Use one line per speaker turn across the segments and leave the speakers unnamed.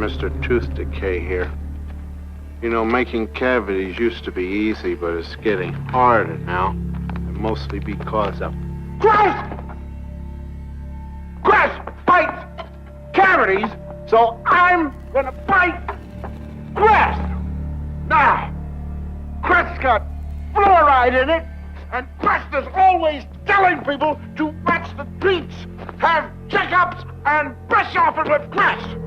Mr. Tooth Decay here. You know, making cavities used to be easy, but it's getting harder now. And mostly because of... Crest! Crest fights cavities, so I'm gonna fight Crest! Now, Crest's got fluoride in it, and Crest is always telling people to watch the teats, have checkups, and brush off it with Crest!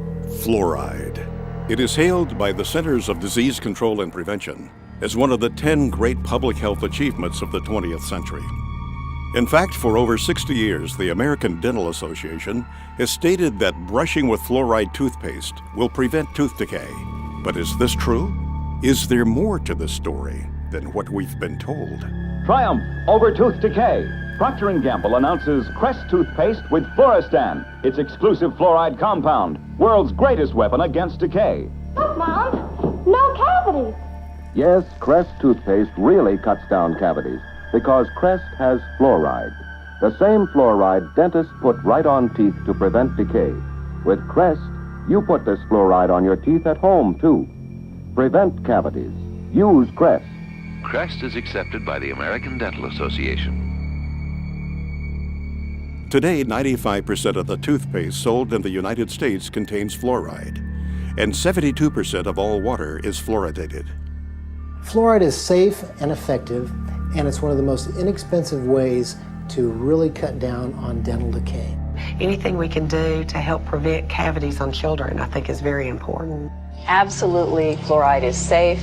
Fluoride. It is hailed by the Centers of Disease Control and Prevention as one of the 10 great public health achievements of the 20th century. In fact, for over 60 years, the American Dental Association has stated that brushing with fluoride toothpaste will prevent tooth decay. But is this true? Is there more to this story than what we've been told?
Triumph over tooth decay. Procter & Gamble announces Crest toothpaste with Fluoristan, its exclusive fluoride compound, world's greatest weapon against decay.
Look, Mom, no cavities.
Yes, Crest toothpaste really cuts down cavities because Crest has fluoride. The same fluoride dentists put right on teeth to prevent decay. With Crest, you put this fluoride on your teeth at home, too. Prevent cavities. Use Crest.
Crest is accepted by the American Dental Association.
Today, 95% of the toothpaste sold in the United States contains fluoride, and 72% of all water is fluoridated.
Fluoride is safe and effective, and it's one of the most inexpensive ways to really cut down on dental decay.
Anything we can do to help prevent cavities on children, I think, is very important.
Absolutely, fluoride is safe.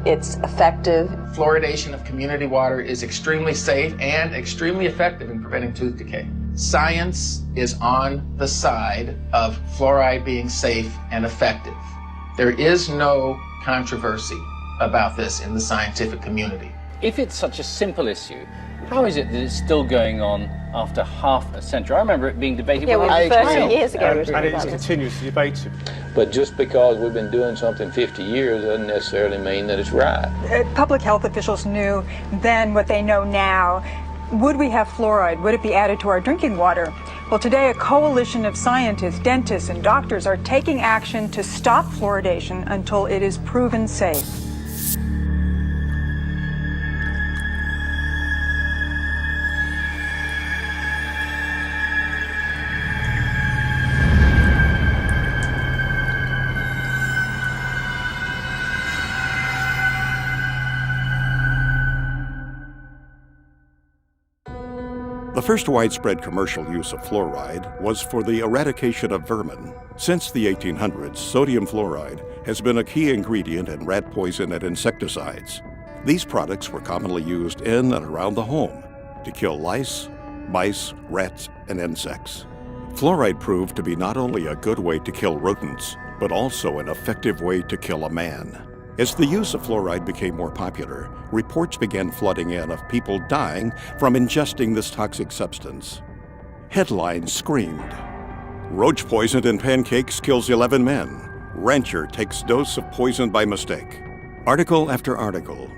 It's effective.
Fluoridation of community water is extremely safe and extremely effective in preventing tooth decay. Science is on the side of fluoride being safe and effective. There is no controversy about this in the scientific community.
If it's such a simple issue, how is it that it's still going on after half a century? I remember it being debated
when I was 30 years ago.
And it's continuously debated.
But just because we've been doing something 50 years doesn't necessarily mean that it's right.
Public health officials knew then what they know now. Would we have fluoride? Would it be added to our drinking water? Well, today a coalition of scientists, dentists, and doctors are taking action to stop fluoridation until it is proven safe.
The first widespread commercial use of fluoride was for the eradication of vermin. Since the 1800s, sodium fluoride has been a key ingredient in rat poison and insecticides. These products were commonly used in and around the home to kill lice, mice, rats, and insects. Fluoride proved to be not only a good way to kill rodents, but also an effective way to kill a man. As the use of fluoride became more popular, reports began flooding in of people dying from ingesting this toxic substance. Headlines screamed, "Roach poisoned in pancakes kills 11 men. Rancher takes dose of poison by mistake." Article after article,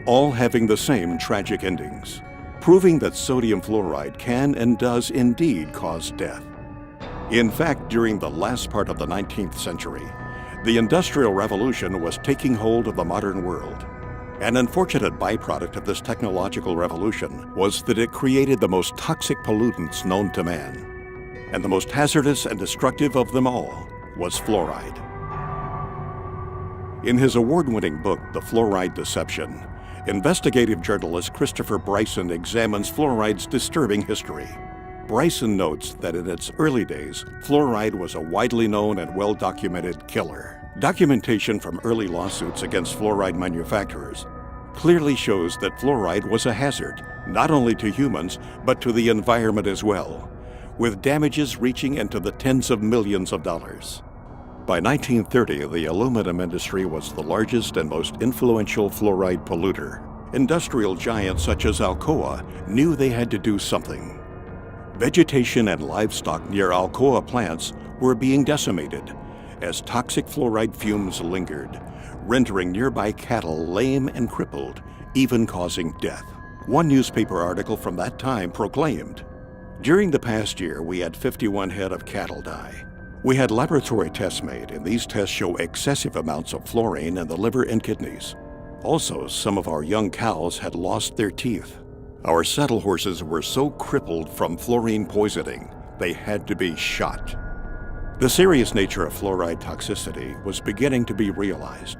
all having the same tragic endings, proving that sodium fluoride can and does indeed cause death. In fact, during the last part of the 19th century, the Industrial Revolution was taking hold of the modern world. An unfortunate byproduct of this technological revolution was that it created the most toxic pollutants known to man. And the most hazardous and destructive of them all was fluoride. In his award-winning book, The Fluoride Deception, investigative journalist Christopher Bryson examines fluoride's disturbing history. Bryson notes that in its early days, fluoride was a widely known and well-documented killer. Documentation from early lawsuits against fluoride manufacturers clearly shows that fluoride was a hazard, not only to humans, but to the environment as well, with damages reaching into the tens of millions of dollars. By 1930, the aluminum industry was the largest and most influential fluoride polluter. Industrial giants such as Alcoa knew they had to do something. Vegetation and livestock near Alcoa plants were being decimated as toxic fluoride fumes lingered, rendering nearby cattle lame and crippled, even causing death. One newspaper article from that time proclaimed, "During the past year, we had 51 head of cattle die. We had laboratory tests made, and these tests show excessive amounts of fluorine in the liver and kidneys. Also, some of our young cows had lost their teeth. Our saddle horses were so crippled from fluorine poisoning, they had to be shot. The serious nature of fluoride toxicity was beginning to be realized.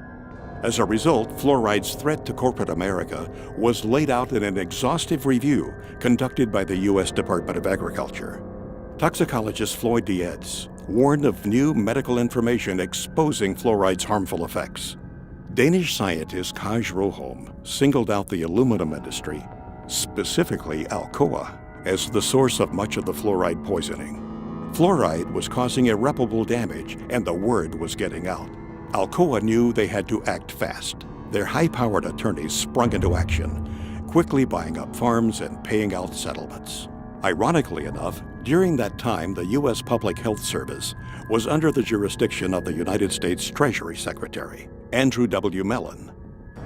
As a result, fluoride's threat to corporate America was laid out in an exhaustive review conducted by the U.S. Department of Agriculture. Toxicologist Floyd Dietz warned of new medical information exposing fluoride's harmful effects. Danish scientist Kaj Roholm singled out the aluminum industry, specifically Alcoa, as the source of much of the fluoride poisoning. Fluoride was causing irreparable damage, and the word was getting out. Alcoa knew they had to act fast. Their high-powered attorneys sprung into action, quickly buying up farms and paying out settlements. Ironically enough, during that time, the U.S. Public Health Service was under the jurisdiction of the United States Treasury Secretary, Andrew W. Mellon.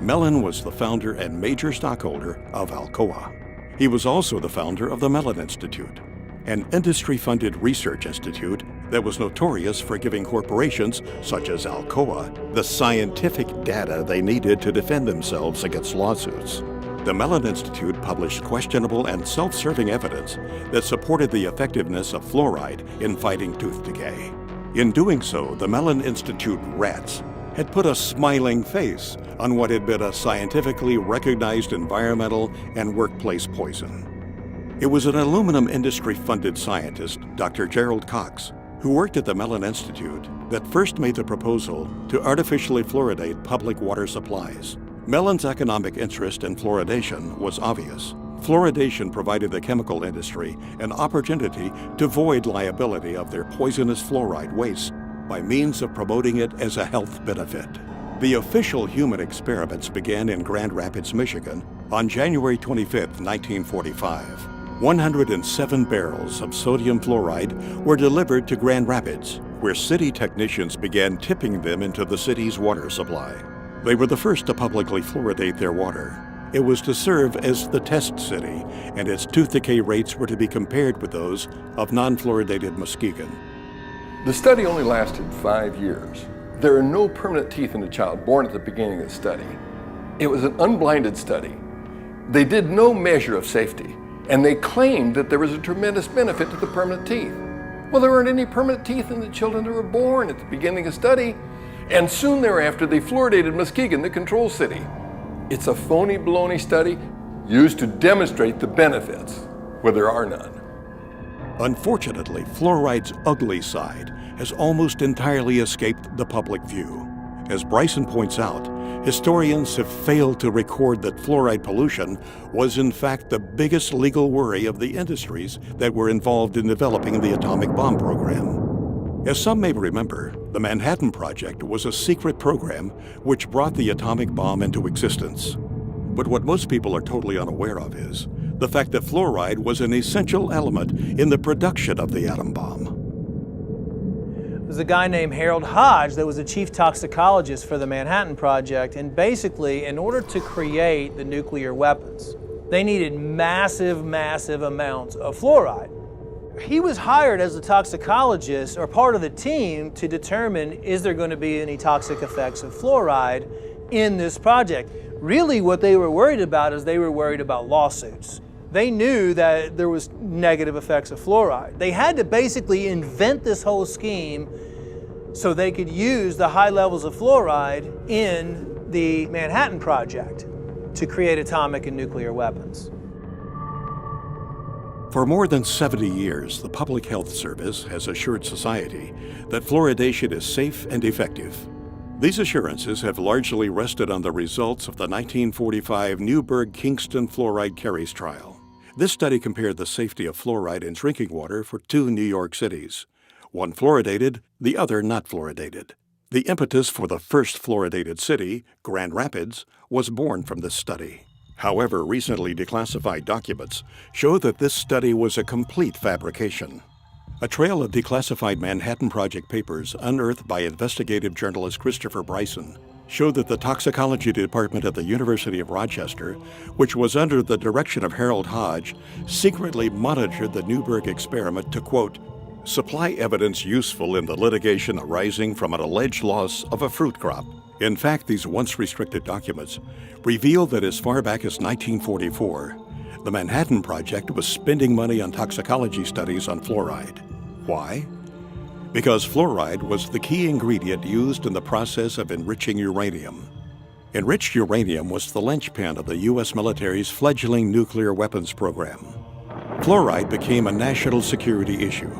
Mellon was the founder and major stockholder of Alcoa. He was also the founder of the Mellon Institute, an industry-funded research institute that was notorious for giving corporations such as Alcoa the scientific data they needed to defend themselves against lawsuits. The Mellon Institute published questionable and self-serving evidence that supported the effectiveness of fluoride in fighting tooth decay. In doing so, the Mellon Institute rats had put a smiling face on what had been a scientifically recognized environmental and workplace poison. It was an aluminum industry-funded scientist, Dr. Gerald Cox, who worked at the Mellon Institute, that first made the proposal to artificially fluoridate public water supplies. Mellon's economic interest in fluoridation was obvious. Fluoridation provided the chemical industry an opportunity to void liability of their poisonous fluoride waste by means of promoting it as a health benefit. The official human experiments began in Grand Rapids, Michigan on January 25, 1945. 107 barrels of sodium fluoride were delivered to Grand Rapids, where city technicians began tipping them into the city's water supply. They were the first to publicly fluoridate their water. It was to serve as the test city, and its tooth decay rates were to be compared with those of non-fluoridated Muskegon.
The study only lasted 5 years. There are no permanent teeth in a child born at the beginning of the study. It was an unblinded study. They did no measure of safety, and they claimed that there was a tremendous benefit to the permanent teeth. Well, there weren't any permanent teeth in the children that were born at the beginning of the study, and soon thereafter they fluoridated Muskegon, the control city. It's a phony baloney study used to demonstrate the benefits, where there are none.
Unfortunately, fluoride's ugly side has almost entirely escaped the public view. As Bryson points out, historians have failed to record that fluoride pollution was in fact the biggest legal worry of the industries that were involved in developing the atomic bomb program. As some may remember, the Manhattan Project was a secret program which brought the atomic bomb into existence. But what most people are totally unaware of is the fact that fluoride was an essential element in the production of the atom bomb.
There was a guy named Harold Hodge that was the chief toxicologist for the Manhattan Project, and basically, in order to create the nuclear weapons, they needed massive amounts of fluoride. He was hired as a toxicologist or part of the team to determine, is there going to be any toxic effects of fluoride in this project? Really what they were worried about is they were worried about lawsuits. They knew that there was negative effects of fluoride. They had to basically invent this whole scheme so they could use the high levels of fluoride in the Manhattan Project to create atomic and nuclear weapons.
For more than 70 years, the Public Health Service has assured society that fluoridation is safe and effective. These assurances have largely rested on the results of the 1945 Newburgh-Kingston fluoride caries trial. This study compared the safety of fluoride in drinking water for 2 New York cities, one fluoridated, the other not fluoridated. The impetus for the first fluoridated city, Grand Rapids, was born from this study. However, recently declassified documents show that this study was a complete fabrication. A trail of declassified Manhattan Project papers unearthed by investigative journalist Christopher Bryson showed that the toxicology department at the University of Rochester, which was under the direction of Harold Hodge, secretly monitored the Newburgh experiment to, quote, supply evidence useful in the litigation arising from an alleged loss of a fruit crop. In fact, these once restricted documents reveal that as far back as 1944, the Manhattan Project was spending money on toxicology studies on fluoride. Why? Because fluoride was the key ingredient used in the process of enriching uranium. Enriched uranium was the linchpin of the U.S. military's fledgling nuclear weapons program. Fluoride became a national security issue.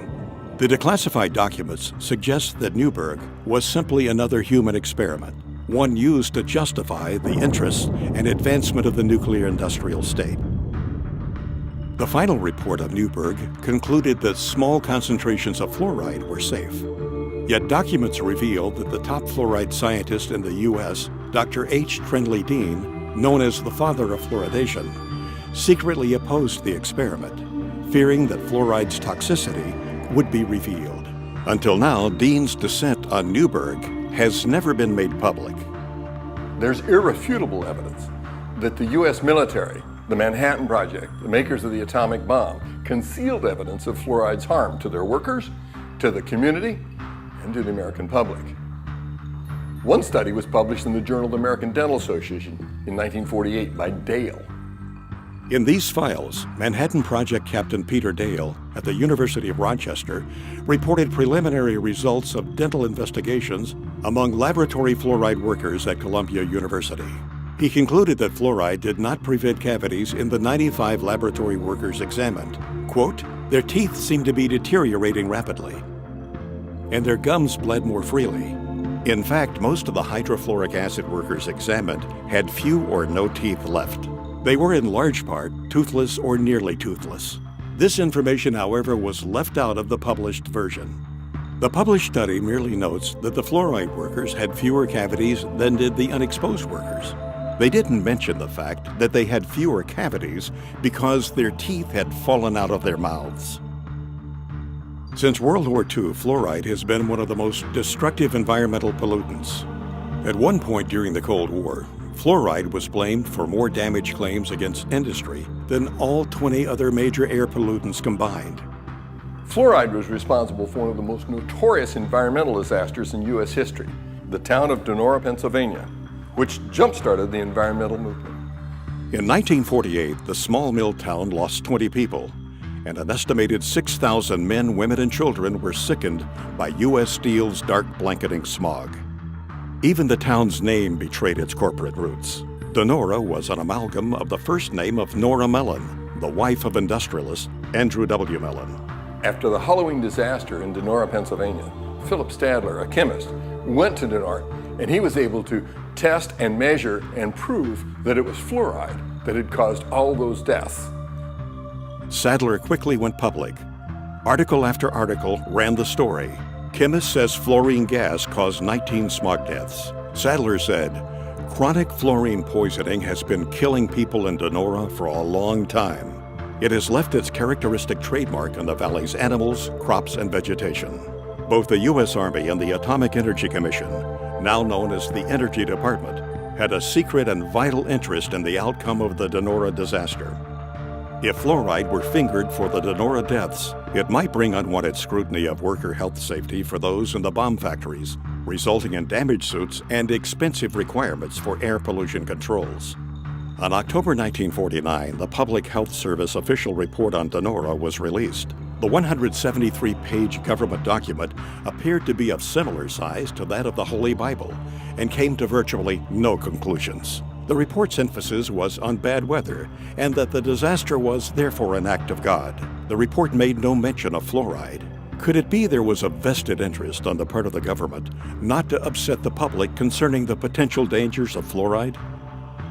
The declassified documents suggest that Newberg was simply another human experiment, one used to justify the interests and advancement of the nuclear industrial state. The final report of Newberg concluded that small concentrations of fluoride were safe. Yet documents reveal that the top fluoride scientist in the U.S., Dr. H. Trindley Dean, known as the father of fluoridation, secretly opposed the experiment, fearing that fluoride's toxicity would be revealed. Until now, Dean's dissent on Newberg has never been made public.
There's irrefutable evidence that the U.S. military, the Manhattan Project, the makers of the atomic bomb, concealed evidence of fluoride's harm to their workers, to the community, and to the American public. One study was published in the Journal of the American Dental Association in 1948 by Dale.
In these files, Manhattan Project Captain Peter Dale at the University of Rochester reported preliminary results of dental investigations among laboratory fluoride workers at Columbia University. He concluded that fluoride did not prevent cavities in the 95 laboratory workers examined. Quote, "Their teeth seemed to be deteriorating rapidly, and their gums bled more freely. In fact, most of the hydrofluoric acid workers examined had few or no teeth left. They were in large part toothless or nearly toothless. This information, however, was left out of the published version. The published study merely notes that the fluoride workers had fewer cavities than did the unexposed workers. They didn't mention the fact that they had fewer cavities because their teeth had fallen out of their mouths." Since World War II, fluoride has been one of the most destructive environmental pollutants. At one point during the Cold War, fluoride was blamed for more damage claims against industry than all 20 other major air pollutants combined.
Fluoride was responsible for one of the most notorious environmental disasters in U.S. history, the town of Donora, Pennsylvania, which jump-started the environmental movement.
In 1948, the small mill town lost 20 people, and an estimated 6,000 men, women, and children were sickened by U.S. Steel's dark blanketing smog. Even the town's name betrayed its corporate roots. Donora was an amalgam of the first name of Nora Mellon, the wife of industrialist Andrew W. Mellon.
After the Halloween disaster in Donora, Pennsylvania, Philip Stadler, a chemist, went to Donora, and he was able to test and measure and prove that it was fluoride that had caused all those deaths.
Sadler quickly went public. Article after article ran the story. Chemist says fluorine gas caused 19 smog deaths. Sadler said, "Chronic fluorine poisoning has been killing people in Donora for a long time. It has left its characteristic trademark on the valley's animals, crops, and vegetation." Both the U.S. Army and the Atomic Energy Commission, now known as the Energy Department, had a secret and vital interest in the outcome of the Donora disaster. If fluoride were fingered for the Donora deaths, it might bring unwanted scrutiny of worker health safety for those in the bomb factories, resulting in damage suits and expensive requirements for air pollution controls. On October 1949, the Public Health Service official report on Donora was released. The 173-page government document appeared to be of similar size to that of the Holy Bible and came to virtually no conclusions. The report's emphasis was on bad weather and that the disaster was therefore an act of God. The report made no mention of fluoride. Could it be there was a vested interest on the part of the government not to upset the public concerning the potential dangers of fluoride?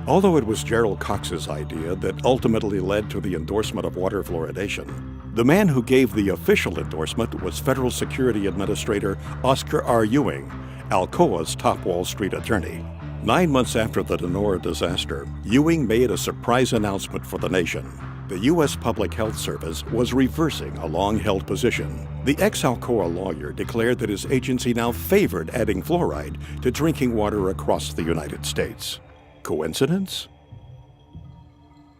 Although it was Gerald Cox's idea that ultimately led to the endorsement of water fluoridation, the man who gave the official endorsement was Federal Security Administrator Oscar R. Ewing, Alcoa's top Wall Street attorney. 9 months after the Donora disaster, Ewing made a surprise announcement for the nation. The U.S. Public Health Service was reversing a long-held position. The ex-Alcoa lawyer declared that his agency now favored adding fluoride to drinking water across the United States. Coincidence?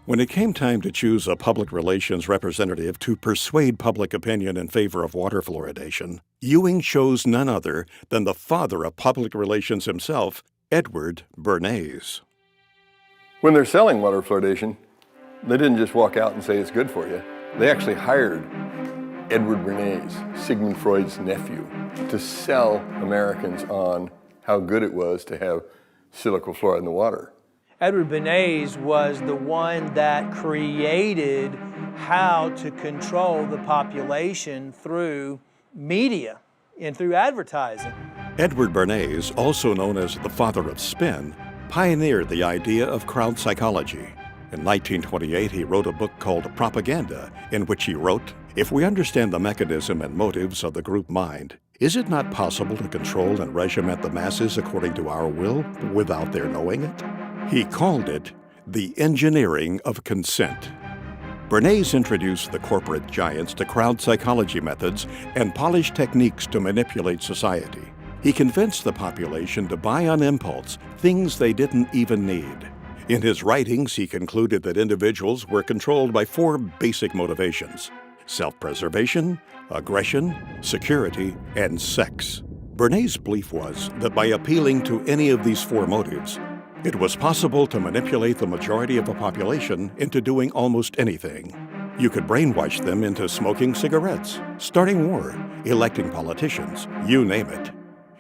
When it came time to choose a public relations representative to persuade public opinion in favor of water fluoridation, Ewing chose none other than the father of public relations himself, Edward Bernays.
When they're selling water fluoridation, they didn't just walk out and say it's good for you. They actually hired Edward Bernays, Sigmund Freud's nephew, to sell Americans on how good it was to have silicon fluoride in the water.
Edward Bernays was the one that created how to control the population through media and through advertising.
Edward Bernays, also known as the father of spin, pioneered the idea of crowd psychology. In 1928, he wrote a book called Propaganda, in which he wrote, "If we understand the mechanism and motives of the group mind, is it not possible to control and regiment the masses according to our will without their knowing it?" He called it the engineering of consent. Bernays introduced the corporate giants to crowd psychology methods and polished techniques to manipulate society. He convinced the population to buy on impulse things they didn't even need. In his writings, he concluded that individuals were controlled by 4 basic motivations: self-preservation, aggression, security, and sex. Bernays' belief was that by appealing to any of these 4 motives, it was possible to manipulate the majority of a population into doing almost anything. You could brainwash them into smoking cigarettes, starting war, electing politicians, you name it.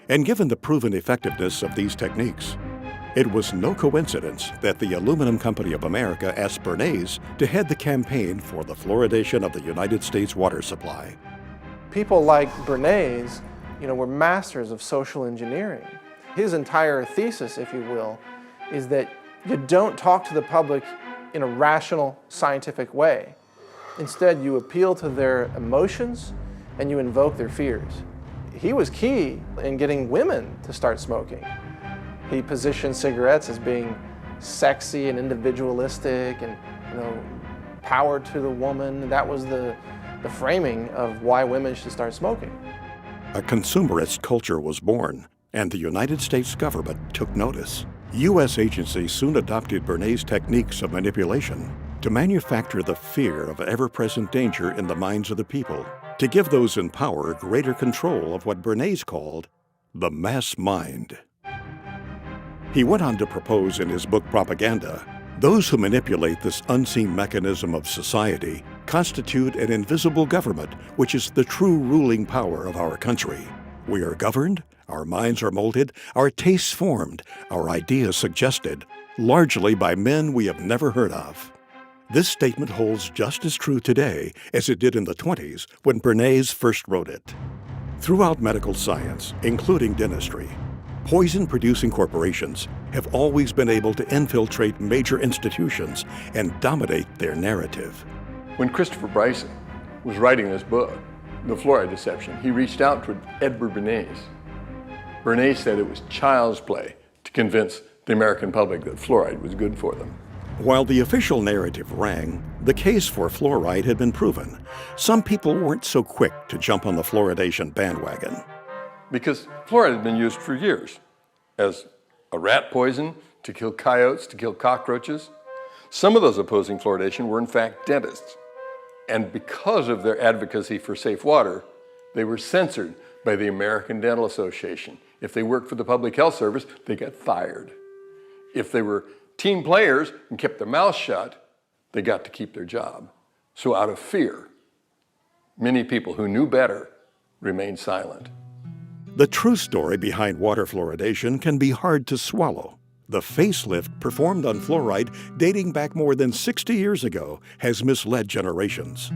And given the proven effectiveness of these techniques, it was no coincidence that the Aluminum Company of America asked Bernays to head the campaign for the fluoridation of the United States water supply.
People like Bernays, were masters of social engineering. His entire thesis, if you will, is that you don't talk to the public in a rational, scientific way. Instead, you appeal to their emotions and you invoke their fears. He was key in getting women to start smoking. He positioned cigarettes as being sexy and individualistic and, power to the woman. That was the framing of why women should start smoking.
A consumerist culture was born, and the United States government took notice. U.S. agencies soon adopted Bernays' techniques of manipulation to manufacture the fear of ever-present danger in the minds of the people, to give those in power greater control of what Bernays called the mass mind. He went on to propose in his book Propaganda, those who manipulate this unseen mechanism of society constitute an invisible government which is the true ruling power of our country. We are governed, our minds are molded, our tastes formed, our ideas suggested, largely by men we have never heard of. This statement holds just as true today as it did in the 1920s when Bernays first wrote it. Throughout medical science, including dentistry, poison-producing corporations have always been able to infiltrate major institutions and dominate their narrative.
When Christopher Bryson was writing this book, The Fluoride Deception, he reached out to Edward Bernays. Bernays said it was child's play to convince the American public that fluoride was good for them.
While the official narrative rang, the case for fluoride had been proven. Some people weren't so quick to jump on the fluoridation bandwagon.
Because fluoride had been used for years as a rat poison, to kill coyotes, to kill cockroaches. Some of those opposing fluoridation were in fact dentists. And because of their advocacy for safe water, they were censored by the American Dental Association. If they worked for the Public Health Service, they got fired. If they were team players and kept their mouths shut, they got to keep their job. So out of fear, many people who knew better remained silent.
The true story behind water fluoridation can be hard to swallow. The facelift performed on fluoride dating back more than 60 years ago has misled generations.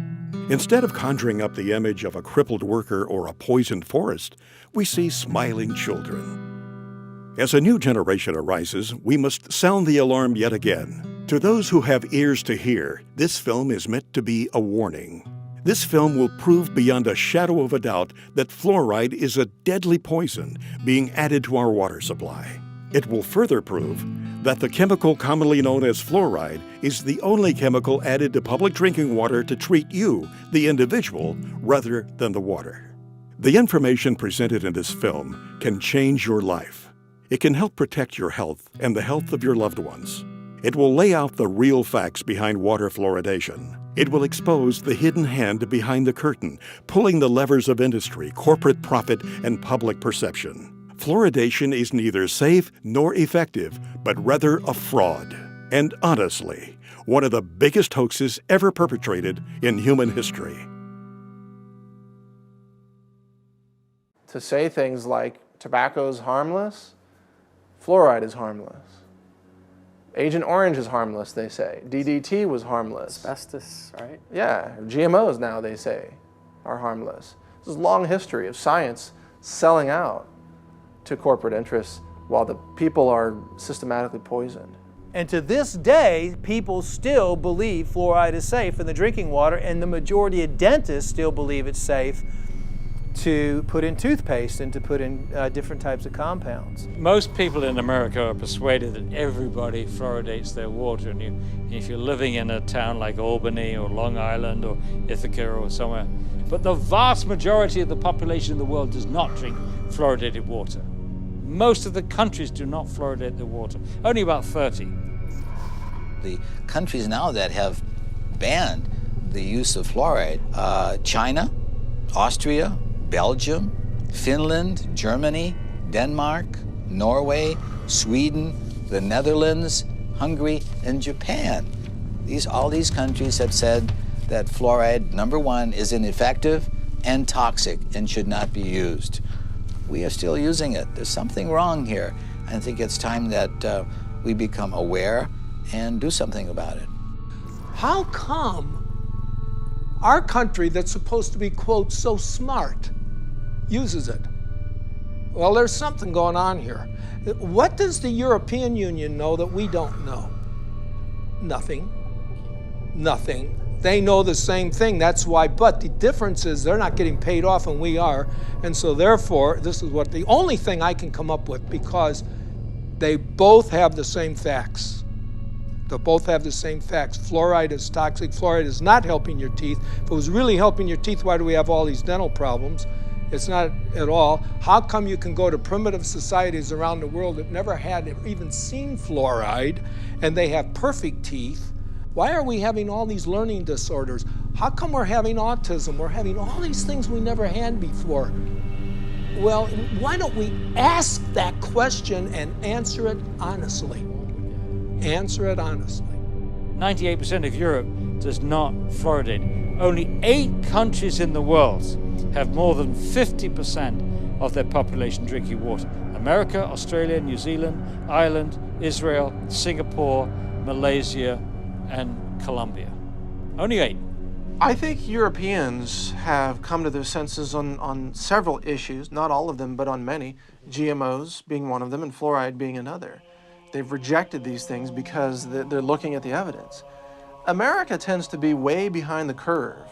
Instead of conjuring up the image of a crippled worker or a poisoned forest, we see smiling children. As a new generation arises, we must sound the alarm yet again. To those who have ears to hear, this film is meant to be a warning. This film will prove beyond a shadow of a doubt that fluoride is a deadly poison being added to our water supply. It will further prove that the chemical commonly known as fluoride is the only chemical added to public drinking water to treat you, the individual, rather than the water. The information presented in this film can change your life. It can help protect your health and the health of your loved ones. It will lay out the real facts behind water fluoridation. It will expose the hidden hand behind the curtain, pulling the levers of industry, corporate profit, and public perception. Fluoridation is neither safe nor effective, but rather a fraud. And honestly, one of the biggest hoaxes ever perpetrated in human history.
To say things like tobacco is harmless, fluoride is harmless. Agent Orange is harmless, they say. DDT was harmless.
Asbestos, right?
Yeah, GMOs now, they say, are harmless. This is a long history of science selling out to corporate interests while the people are systematically poisoned.
And to this day, people still believe fluoride is safe in the drinking water, and the majority of dentists still believe it's safe to put in toothpaste and to put in different types of compounds.
Most people in America are persuaded that everybody fluoridates their water. And if you're living in a town like Albany or Long Island or Ithaca or somewhere, but the vast majority of the population in the world does not drink fluoridated water. Most of the countries do not fluoridate their water, only about 30.
The countries now that have banned the use of fluoride, China, Austria, Belgium, Finland, Germany, Denmark, Norway, Sweden, the Netherlands, Hungary, and Japan. All these countries have said that fluoride, number one, is ineffective and toxic and should not be used. We are still using it. There's something wrong here. I think it's time that we become aware and do something about it.
How come our country that's supposed to be, quote, so smart, uses it? Well, there's something going on here. What does the European Union know that we don't know? Nothing. Nothing. They know the same thing, that's why, but the difference is they're not getting paid off and we are, and so therefore, this is what the only thing I can come up with, because they both have the same facts. They both have the same facts. Fluoride is toxic. Fluoride is not helping your teeth. If it was really helping your teeth, why do we have all these dental problems? It's not at all. How come you can go to primitive societies around the world that never had even seen fluoride, and they have perfect teeth? Why are we having all these learning disorders? How come we're having autism? We're having all these things we never had before. Well, why don't we ask that question and answer it honestly? Answer it honestly.
98% of Europe does not fluoridate. Only 8 countries in the world have more than 50% of their population drinking water. America, Australia, New Zealand, Ireland, Israel, Singapore, Malaysia, and Colombia. Only 8.
I think Europeans have come to their senses on several issues, not all of them, but on many, GMOs being one of them and fluoride being another. They've rejected these things because they're looking at the evidence. America tends to be way behind the curve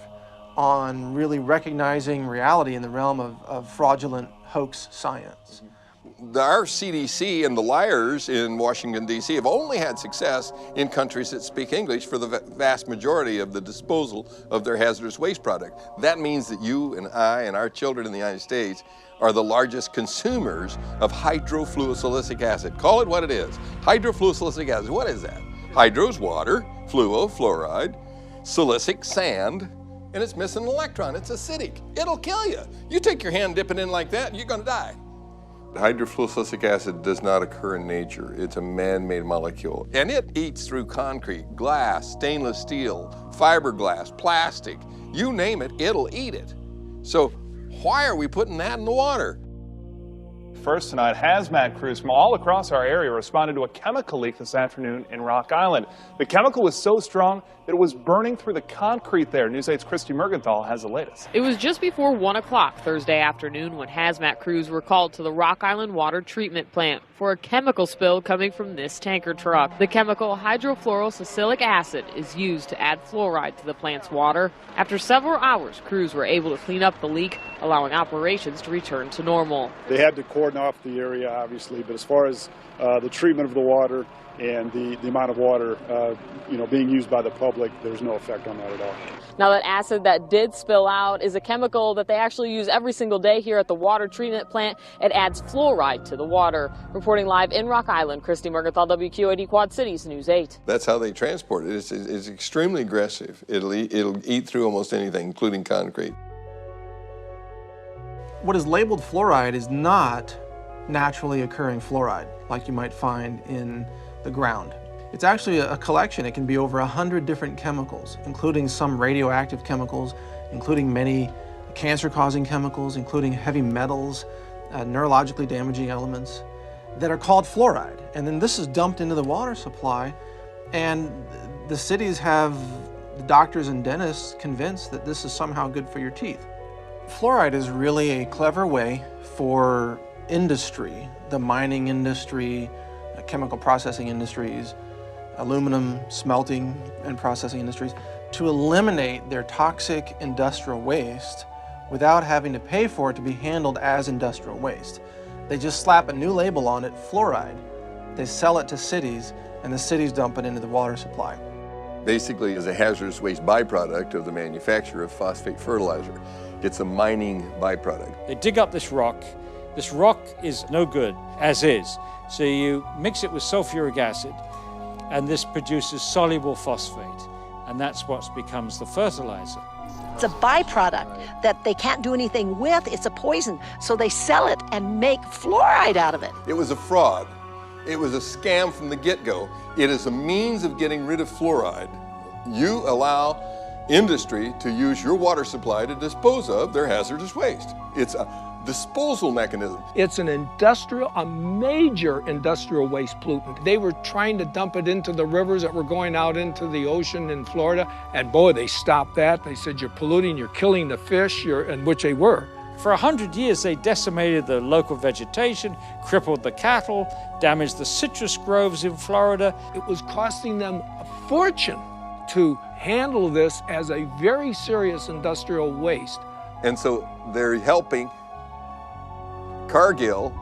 on really recognizing reality in the realm of fraudulent hoax science.
Our CDC and the liars in Washington, D.C. have only had success in countries that speak English for the vast majority of the disposal of their hazardous waste product. That means that you and I and our children in the United States are the largest consumers of hydrofluosilicic acid. Call it what it is. Hydrofluosilicic acid, what is that? Hydro's water, fluo, fluoride, silicic, sand, and it's missing an electron. It's acidic. It'll kill you. You take your hand, dip it in like that, you're gonna die. Hydrofluosilicic acid does not occur in nature. It's a man-made molecule. And it eats through concrete, glass, stainless steel, fiberglass, plastic. You name it, it'll eat it. So why are we putting that in the water?
First tonight, hazmat crews from all across our area responded to a chemical leak this afternoon in Rock Island. The chemical was so strong that it was burning through the concrete there. News 8's Christy Mergenthal has the latest.
It was just before 1 o'clock Thursday afternoon when hazmat crews were called to the Rock Island water treatment plant for a chemical spill coming from this tanker truck. The chemical hydrofluorosilicic acid is used to add fluoride to the plant's water. After several hours, crews were able to clean up the leak, allowing operations to return to normal.
They had to cordon off the area, obviously, but as far as the treatment of the water and the amount of water being used by the public, there's no effect on that at all.
Now, that acid that did spill out is a chemical that they actually use every single day here at the water treatment plant. It adds fluoride to the water. Reporting Reporting live in Rock Island, Christy Mergenthal, WQAD Quad Cities News 8.
That's how they transport it. It's extremely aggressive. It'll eat through almost anything, including concrete.
What is labeled fluoride is not naturally occurring fluoride like you might find in the ground. It's actually a collection. It can be over 100 different chemicals, including some radioactive chemicals, including many cancer-causing chemicals, including heavy metals, neurologically damaging elements that are called fluoride. And then this is dumped into the water supply, and the cities have the doctors and dentists convinced that this is somehow good for your teeth. Fluoride is really a clever way for industry, the mining industry, chemical processing industries, aluminum smelting and processing industries, to eliminate their toxic industrial waste without having to pay for it to be handled as industrial waste. They just slap a new label on it, fluoride. They sell it to cities, and the cities dump it into the water supply.
Basically, it's a hazardous waste byproduct of the manufacture of phosphate fertilizer. It's a mining byproduct.
They dig up this rock. This rock is no good as is. So you mix it with sulfuric acid, and this produces soluble phosphate, and that's what becomes the fertilizer.
It's a byproduct that they can't do anything with. It's a poison, so they sell it and make fluoride out of it.
It was a fraud. It was a scam from the get-go. It is a means of getting rid of fluoride. You allow industry to use your water supply to dispose of their hazardous waste. It's a disposal mechanism.
It's a major industrial waste pollutant. They were trying to dump it into the rivers that were going out into the ocean in Florida, and boy, they stopped that. They said, you're polluting, you're killing the fish, and which they were.
For 100 years, they decimated the local vegetation, crippled the cattle, damaged the citrus groves in Florida.
It was costing them a fortune to handle this as a very serious industrial waste.
And so they're helping Cargill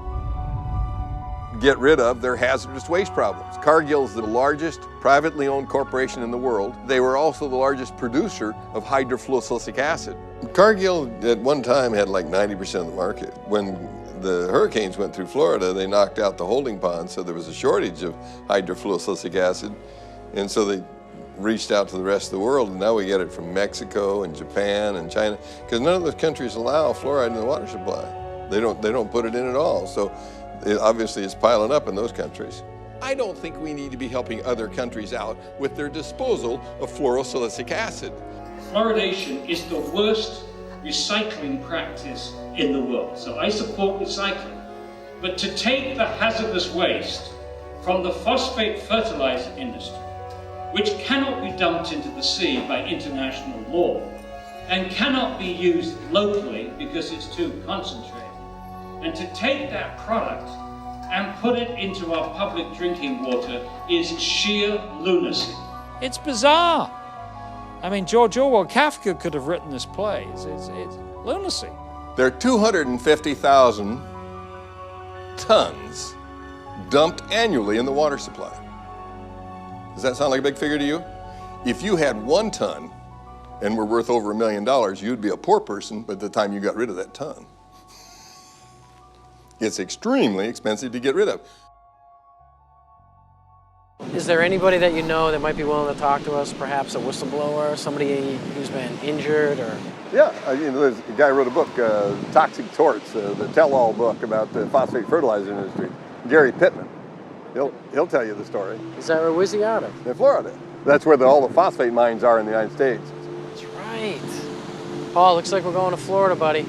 get rid of their hazardous waste problems. Cargill is the largest privately owned corporation in the world. They were also the largest producer of hydrofluorosilicic acid. Cargill at one time had like 90% of the market. When the hurricanes went through Florida, they knocked out the holding pond, so there was a shortage of hydrofluorosilicic acid. And so they reached out to the rest of the world, and now we get it from Mexico and Japan and China, because none of those countries allow fluoride in the water supply. They don't put it in at all. So obviously it's piling up in those countries. I don't think we need to be helping other countries out with their disposal of fluorosilicic acid.
Fluoridation is the worst recycling practice in the world. So I support recycling. But to take the hazardous waste from the phosphate fertilizer industry, which cannot be dumped into the sea by international law and cannot be used locally because it's too concentrated, and to take that product and put it into our public drinking water is sheer lunacy.
It's bizarre. I mean, George Orwell, Kafka could have written this play. It's lunacy.
There are 250,000 tons dumped annually in the water supply. Does that sound like a big figure to you? If you had 1 ton and were worth over $1 million, you'd be a poor person by the time you got rid of that ton. It's extremely expensive to get rid of.
Is there anybody that you know that might be willing to talk to us, perhaps a whistleblower, somebody who's been injured or?
Yeah, there's a guy who wrote a book, Toxic Torts, the tell-all book about the phosphate fertilizer industry, Gary Pittman. He'll tell you the story.
Is that where's he out of?
In Florida. That's where all the phosphate mines are in the United States.
That's right. Paul, looks like we're going to Florida, buddy.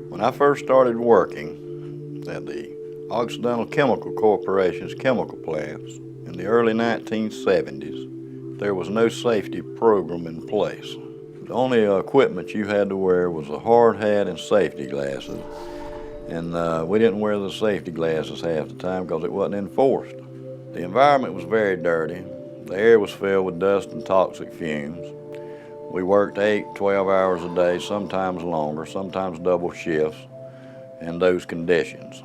When I first started working at the Occidental Chemical Corporation's chemical plants in the early 1970s, there was no safety program in place. The only equipment you had to wear was a hard hat and safety glasses, and we didn't wear the safety glasses half the time because it wasn't enforced. The environment was very dirty. The air was filled with dust and toxic fumes. We worked 8, 12 hours a day, sometimes longer, sometimes double shifts in those conditions.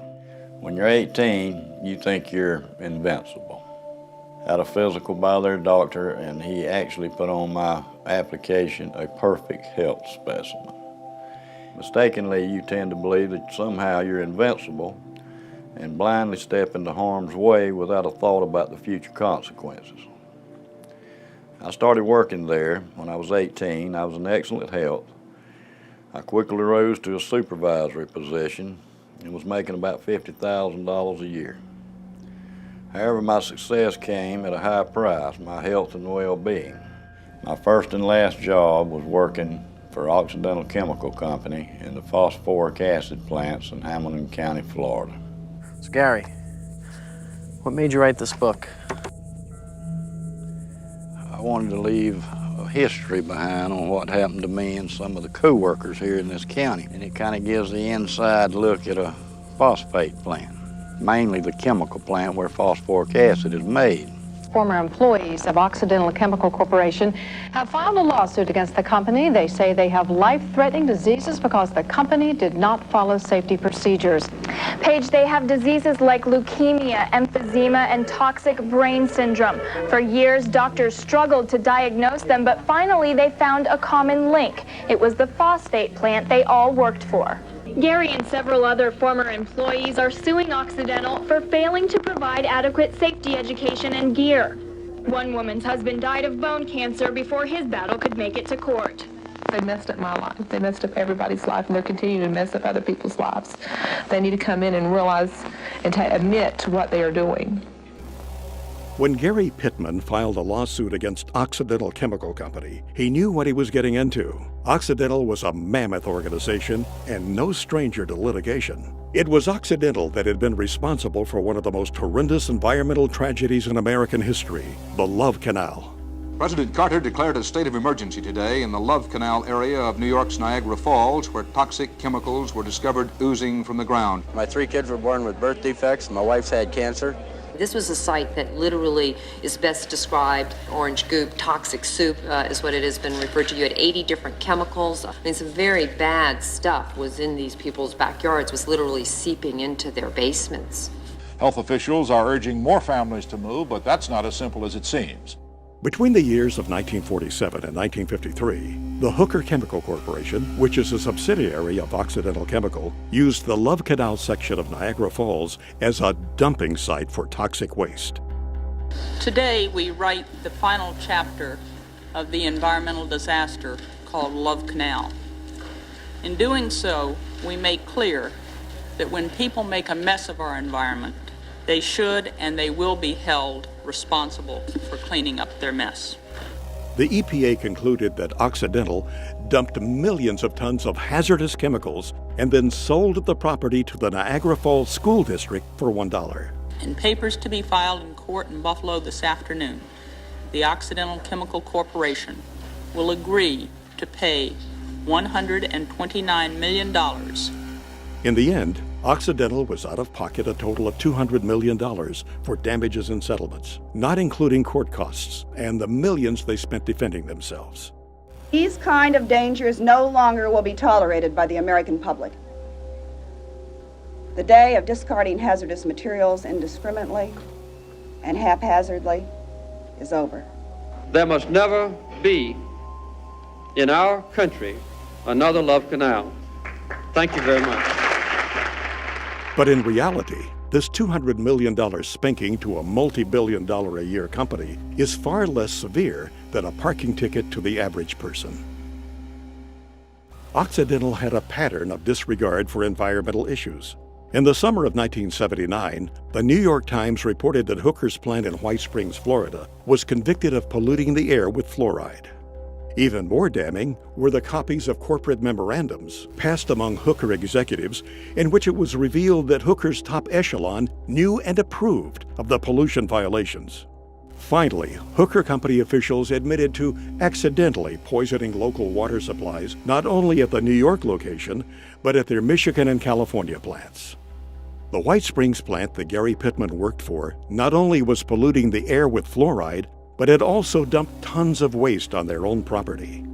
When you're 18, you think you're invincible. Had a physical by their doctor, and he actually put on my application a perfect health specimen. Mistakenly, you tend to believe that somehow you're invincible and blindly step into harm's way without a thought about the future consequences. I started working there when I was 18. I was in excellent health. I quickly rose to a supervisory position and was making about $50,000 a year. However, my success came at a high price, my health and well-being. My first and last job was working for Occidental Chemical Company in the phosphoric acid plants in Hamilton County, Florida.
So Gary, what made you write this book?
I wanted to leave a history behind on what happened to me and some of the co-workers here in this county. And it kind of gives the inside look at a phosphate plant, mainly the chemical plant where phosphoric acid is made.
Former employees of Occidental Chemical Corporation have filed a lawsuit against the company. They say they have life-threatening diseases because the company did not follow safety procedures.
Paige, they have diseases like leukemia, emphysema, and toxic brain syndrome. For years, doctors struggled to diagnose them, but finally they found a common link. It was the phosphate plant they all worked for. Gary and several other former employees are suing Occidental for failing to provide adequate safety education and gear. One woman's husband died of bone cancer before his battle could make it to court.
They messed up my life. They messed up everybody's life, and they're continuing to mess up other people's lives. They need to come in and realize and admit to what they are doing.
When Gary Pittman filed a lawsuit against Occidental Chemical Company, he knew what he was getting into. Occidental was a mammoth organization and no stranger to litigation. It was Occidental that had been responsible for one of the most horrendous environmental tragedies in American history, the Love Canal.
President Carter declared a state of emergency today in the Love Canal area of New York's Niagara Falls, where toxic chemicals were discovered oozing from the ground.
My 3 kids were born with birth defects. My wife's had cancer.
This was a site that literally is best described, orange goop, toxic soup is what it has been referred to. You had 80 different chemicals. I mean, some very bad stuff was in these people's backyards, was literally seeping into their basements.
Health officials are urging more families to move, but that's not as simple as it seems.
Between the years of 1947 and 1953, the Hooker Chemical Corporation, which is a subsidiary of Occidental Chemical, used the Love Canal section of Niagara Falls as a dumping site for toxic waste.
Today, we write the final chapter of the environmental disaster called Love Canal. In doing so, we make clear that when people make a mess of our environment, they should and they will be held responsible for cleaning up their mess.
The EPA concluded that Occidental dumped millions of tons of hazardous chemicals and then sold the property to the Niagara Falls School District for $1.
In papers to be filed in court in Buffalo this afternoon, the Occidental Chemical Corporation will agree to pay $129 million.
In the end, Occidental was out of pocket a total of $200 million for damages and settlements, not including court costs and the millions they spent defending themselves.
These kind of dangers no longer will be tolerated by the American public. The day of discarding hazardous materials indiscriminately and haphazardly is over.
There must never be in our country another Love Canal. Thank you very much.
But in reality, this $200 million spanking to a multi-billion-dollar-a-year company is far less severe than a parking ticket to the average person. Occidental had a pattern of disregard for environmental issues. In the summer of 1979, the New York Times reported that Hooker's plant in White Springs, Florida, was convicted of polluting the air with fluoride. Even more damning were the copies of corporate memorandums passed among Hooker executives in which it was revealed that Hooker's top echelon knew and approved of the pollution violations. Finally, Hooker Company officials admitted to accidentally poisoning local water supplies not only at the New York location, but at their Michigan and California plants. The White Springs plant that Gary Pittman worked for not only was polluting the air with fluoride, but had also dumped tons of waste on their own property.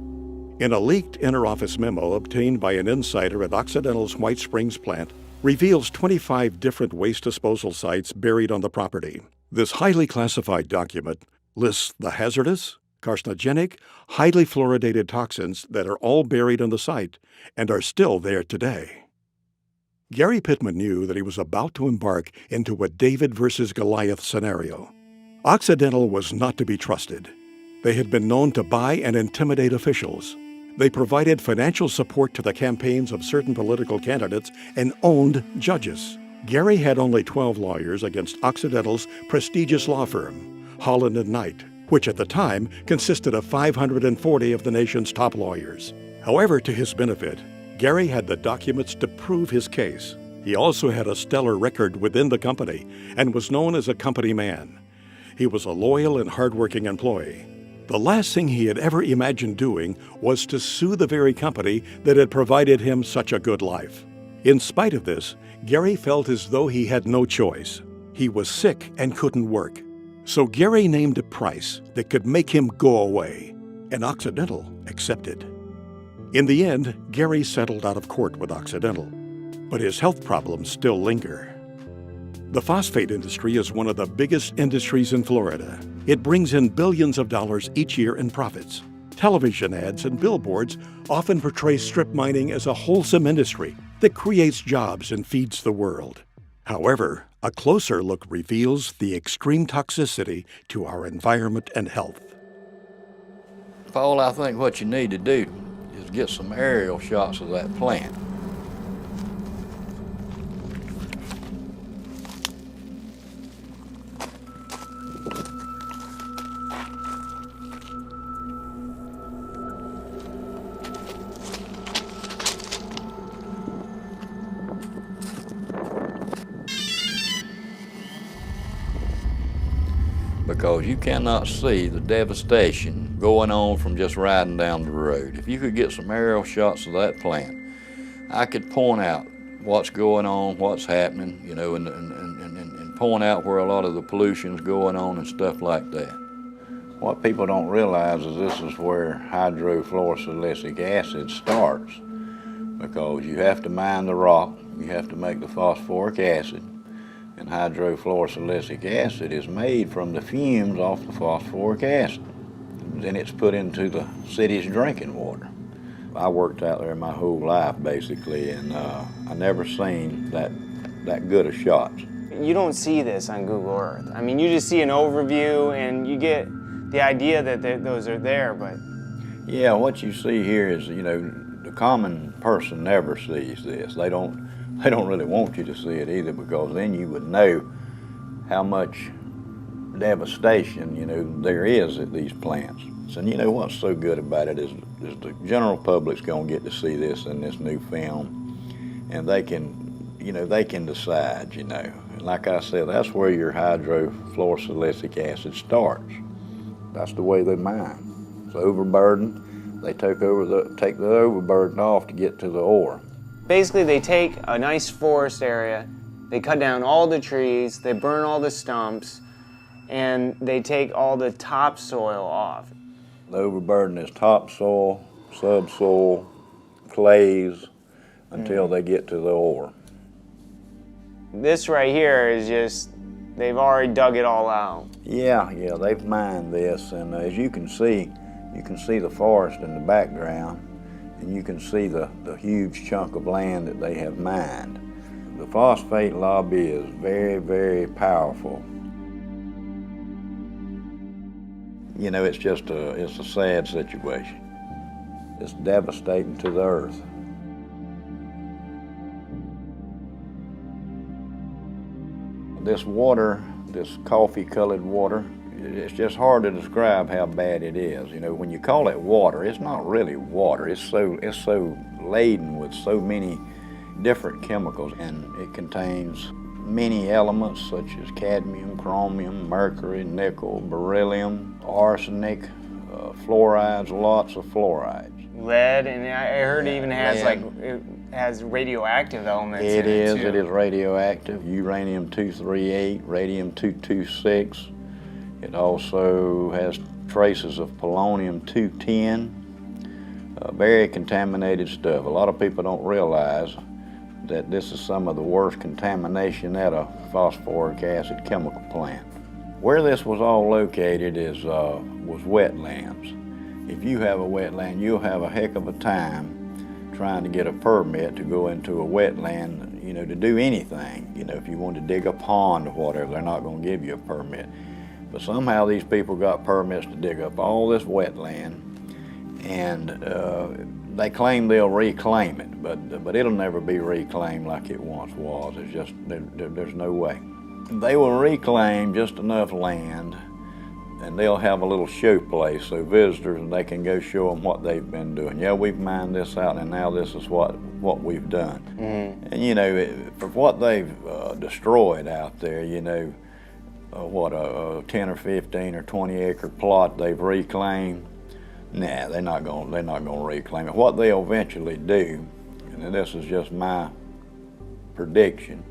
In a leaked interoffice memo obtained by an insider at Occidental's White Springs plant, reveals 25 different waste disposal sites buried on the property. This highly classified document lists the hazardous, carcinogenic, highly fluoridated toxins that are all buried in the site and are still there today. Gary Pittman knew that he was about to embark into a David versus Goliath scenario. Occidental was not to be trusted. They had been known to buy and intimidate officials. They provided financial support to the campaigns of certain political candidates and owned judges. Gary had only 12 lawyers against Occidental's prestigious law firm, Holland & Knight, which at the time consisted of 540 of the nation's top lawyers. However, to his benefit, Gary had the documents to prove his case. He also had a stellar record within the company and was known as a company man. He was a loyal and hardworking employee. The last thing he had ever imagined doing was to sue the very company that had provided him such a good life. In spite of this, Gary felt as though he had no choice. He was sick and couldn't work. So Gary named a price that could make him go away, and Occidental accepted. In the end, Gary settled out of court with Occidental, but his health problems still linger. The phosphate industry is one of the biggest industries in Florida. It brings in billions of dollars each year in profits. Television ads and billboards often portray strip mining as a wholesome industry that creates jobs and feeds the world. However, a closer look reveals the extreme toxicity to our environment and health.
Paul, I think what you need to do is get some aerial shots of that plant. Because you cannot see the devastation going on from just riding down the road. If you could get some aerial shots of that plant, I could point out what's going on, what's happening, you know, and point out where a lot of the pollution's going on and stuff like that. What people don't realize is this is where hydrofluorosilicic acid starts, because you have to mine the rock, you have to make the phosphoric acid, and hydrofluorosilicic acid is made from the fumes off the phosphoric acid. Then it's put into the city's drinking water. I worked out there my whole life, basically, and I never seen that good of shots.
You don't see this on Google Earth. I mean, you just see an overview and you get the idea that those are there, but...
Yeah, what you see here is, you know, the common person never sees this. They don't really want you to see it either, because then you would know how much devastation, you know, there is at these plants. And you know what's so good about it is the general public's gonna get to see this in this new film, and they can, you know, they can decide, you know. And like I said, that's where your hydrofluorosilicic acid starts. That's the way they mine. It's overburdened. They take the overburden off to get to the ore.
Basically, they take a nice forest area, they cut down all the trees, they burn all the stumps, and they take all the topsoil off.
The overburden is topsoil, subsoil, clays, until they get to the ore.
This right here is just, they've already dug it all out.
Yeah, they've mined this, and as you can see the forest in the background, and you can see the huge chunk of land that they have mined. The phosphate lobby is very, very powerful. You know, it's a sad situation. It's devastating to the earth. This water, this coffee-colored water, it's just hard to describe how bad it is. You know, when you call it water, it's not really water. It's so laden with so many different chemicals, and it contains many elements such as cadmium, chromium, mercury, nickel, beryllium, arsenic, fluorides, lots of fluorides.
Lead, and I heard it even has it has radioactive elements in it too.
It is radioactive. Uranium-238, radium-226. It also has traces of polonium-210. Very contaminated stuff. A lot of people don't realize that this is some of the worst contamination at a phosphoric acid chemical plant. Where this was all located was wetlands. If you have a wetland, you'll have a heck of a time trying to get a permit to go into a wetland, you know, to do anything. You know, if you want to dig a pond or whatever, they're not going to give you a permit. But somehow these people got permits to dig up all this wetland, and they claim they'll reclaim it, but it'll never be reclaimed like it once was. It's just, there's no way. They will reclaim just enough land, and they'll have a little show place so visitors, and they can go show them what they've been doing. Yeah, we've mined this out, and now this is what we've done. Mm-hmm. And you know, for what they've destroyed out there, you know, what a 10 or 15 or 20 acre plot they've reclaimed. Nah, they're not going to reclaim it. What they'll eventually do, and this is just my prediction,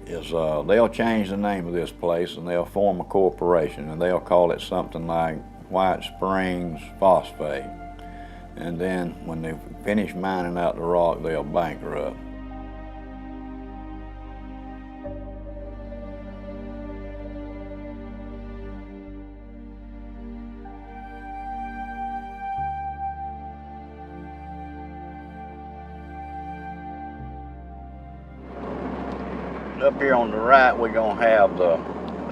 is they'll change the name of this place and they'll form a corporation, and they'll call it something like White Springs Phosphate. And then when they finish mining out the rock, they'll bankrupt. Up here on the right, we're going to have the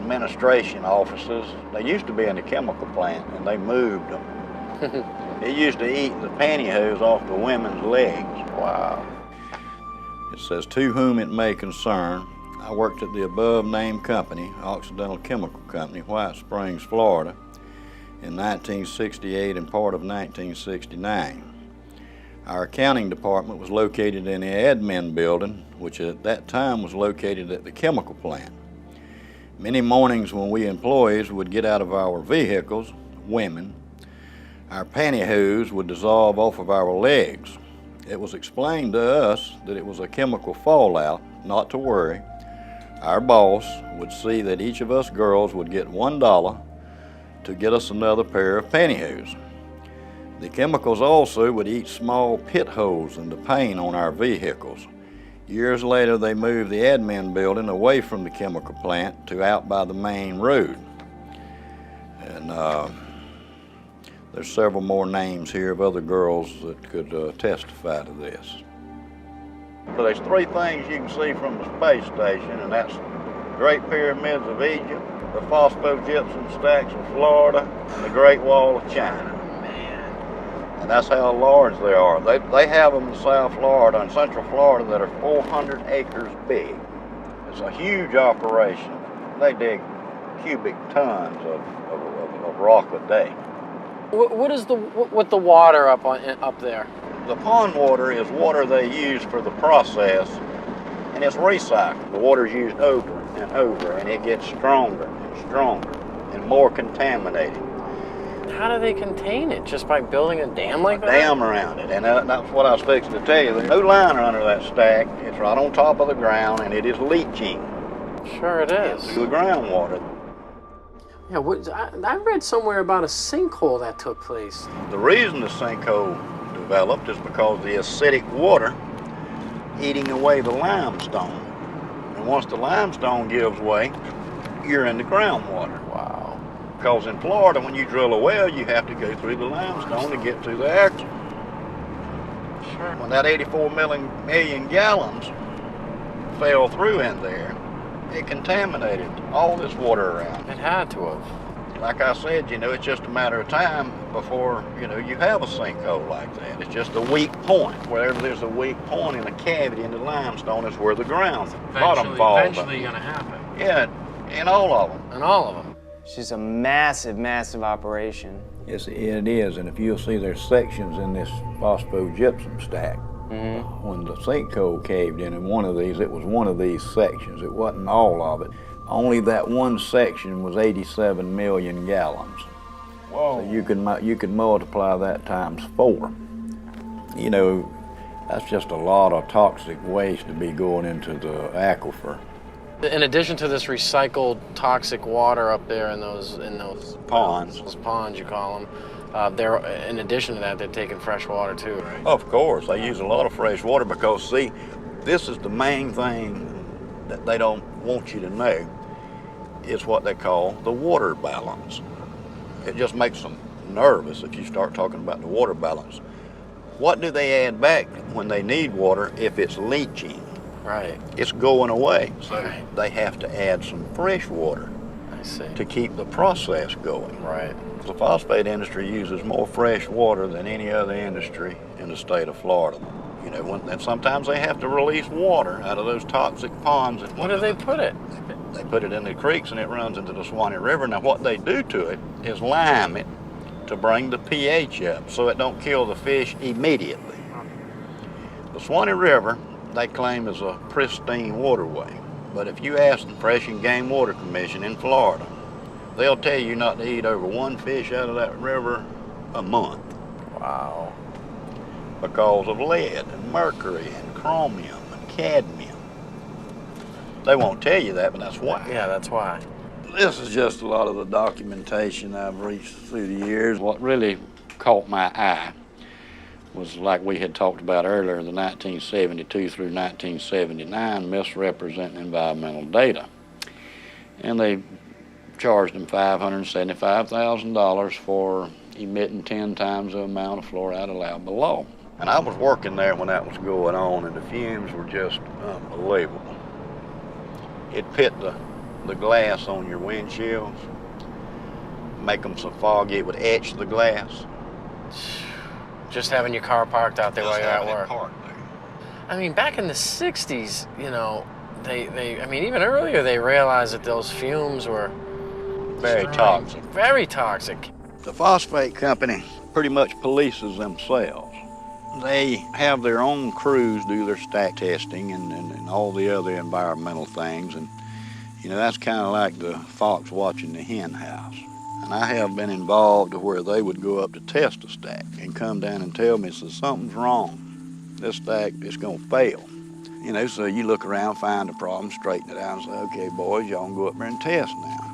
administration offices. They used to be in the chemical plant, and they moved them. They used to eat the pantyhose off the women's legs. Wow. It says, "To whom it may concern, I worked at the above-named company, Occidental Chemical Company, White Springs, Florida, in 1968 and part of 1969. Our accounting department was located in the admin building, which at that time was located at the chemical plant. Many mornings when we employees would get out of our vehicles, women, our pantyhose would dissolve off of our legs. It was explained to us that it was a chemical fallout, not to worry. Our boss would see that each of us girls would get $1 to get us another pair of pantyhose. The chemicals also would eat small pit holes in the paint on our vehicles. Years later, they moved the admin building away from the chemical plant to out by the main road. And there's several more names here of other girls that could testify to this. So there's three things you can see from the space station, and that's the Great Pyramids of Egypt, the phosphogypsum stacks of Florida, and the Great Wall of China. And that's how large they are. They have them in South Florida and Central Florida that are 400 acres big. It's a huge operation. They dig cubic tons of rock a day.
What is with the water up there?
The pond water is water they use for the process, and it's recycled. The water's used over and over, and it gets stronger and stronger and more contaminated.
How do they contain it? Just by building a dam like that?
A dam around it, and that's what I was fixing to tell you. There's no liner under that stack. It's right on top of the ground, and it is leaching.
Sure it is.
To the groundwater.
Yeah, I read somewhere about a sinkhole that took place.
The reason the sinkhole developed is because the acidic water eating away the limestone. And once the limestone gives way, you're in the groundwater.
Wow.
Because in Florida, when you drill a well, you have to go through the limestone to get to the actual. Sure. When that 84 million gallons fell through in there, it contaminated all this water around.
It had to have.
Like I said, you know, it's just a matter of time before, you know, you have a sinkhole like that. It's just a weak point. Wherever there's a weak point in a cavity in the limestone is where the bottom falls.
Eventually going to happen.
Yeah, in all of them.
In all of them.
It's just a massive, massive operation.
Yes, it is, and if you'll see, there's sections in this phosphogypsum stack. Mm-hmm. When the sinkhole caved in one of these, it was one of these sections. It wasn't all of it. Only that one section was 87 million gallons. Whoa. So you can multiply that times 4. You know, that's just a lot of toxic waste to be going into the aquifer.
In addition to this recycled toxic water up there in those
ponds,
those ponds you call them, in addition to that, they're taking fresh water too, right?
Of course, they use a lot of fresh water because, see, this is the main thing that they don't want you to know. is what they call the water balance. It just makes them nervous if you start talking about the water balance. What do they add back when they need water if it's leaching?
Right.
It's going away. So they have to add some fresh water to keep the process going.
Right.
The phosphate industry uses more fresh water than any other industry in the state of Florida. You know, and sometimes they have to release water out of those toxic ponds.
Where do they put it?
They put it in the creeks and it runs into the Swanee River. Now what they do to it is lime it to bring the pH up so it don't kill the fish immediately. The Swanee River, they claim, is a pristine waterway. But if you ask the Fish and Game Water Commission in Florida, they'll tell you not to eat over one fish out of that river a month.
Wow.
Because of lead and mercury and chromium and cadmium. They won't tell you that, but that's why.
Yeah, that's why.
This is just a lot of the documentation I've reached through the years. What really caught my eye was, like we had talked about earlier, the 1972 through 1979 misrepresenting environmental data. And they charged them $575,000 for emitting 10 times the amount of fluoride allowed below. And I was working there when that was going on, and the fumes were just unbelievable. It pit the glass on your windshields, make them so foggy it would etch the glass.
Just having your car parked out there while you're at work.
Parked there.
I mean, back in the 60s, you know, I mean, even earlier they realized that those fumes were
very toxic.
Very toxic.
The phosphate company pretty much polices themselves. They have their own crews do their stack testing and all the other environmental things. And, you know, that's kind of like the fox watching the hen house. And I have been involved to where they would go up to test a stack and come down and tell me, so something's wrong. This stack is going to fail. You know, so you look around, find a problem, straighten it out, and say, okay, boys, y'all can go up there and test now.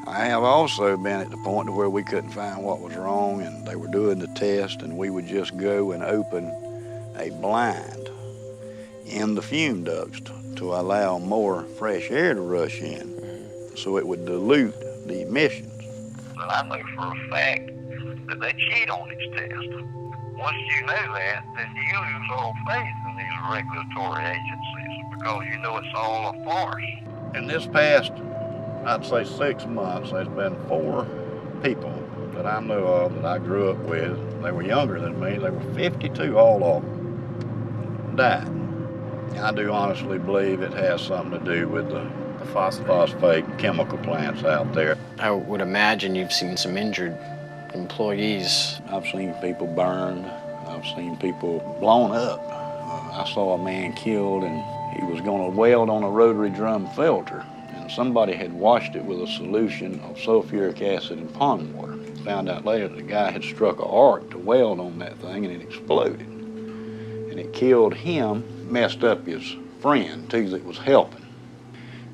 I have also been at the point to where we couldn't find what was wrong, and they were doing the test, and we would just go and open a blind in the fume ducts to allow more fresh air to rush in, so it would dilute the emissions.
But I know for a fact that they cheat on these tests. Once you know that, then you lose all faith in these regulatory agencies because you know it's all a farce.
In this past, I'd say 6 months, there's been 4 people that I know of that I grew up with. They were younger than me. They were 52, all of them died. I do honestly believe it has something to do with the phosphate chemical plants out there.
I would imagine you've seen some injured employees.
I've seen people burned. I've seen people blown up. I saw a man killed, and he was going to weld on a rotary drum filter. And somebody had washed it with a solution of sulfuric acid and pond water. Found out later the guy had struck an arc to weld on that thing, and it exploded. And it killed him, messed up his friend, too, that was helping.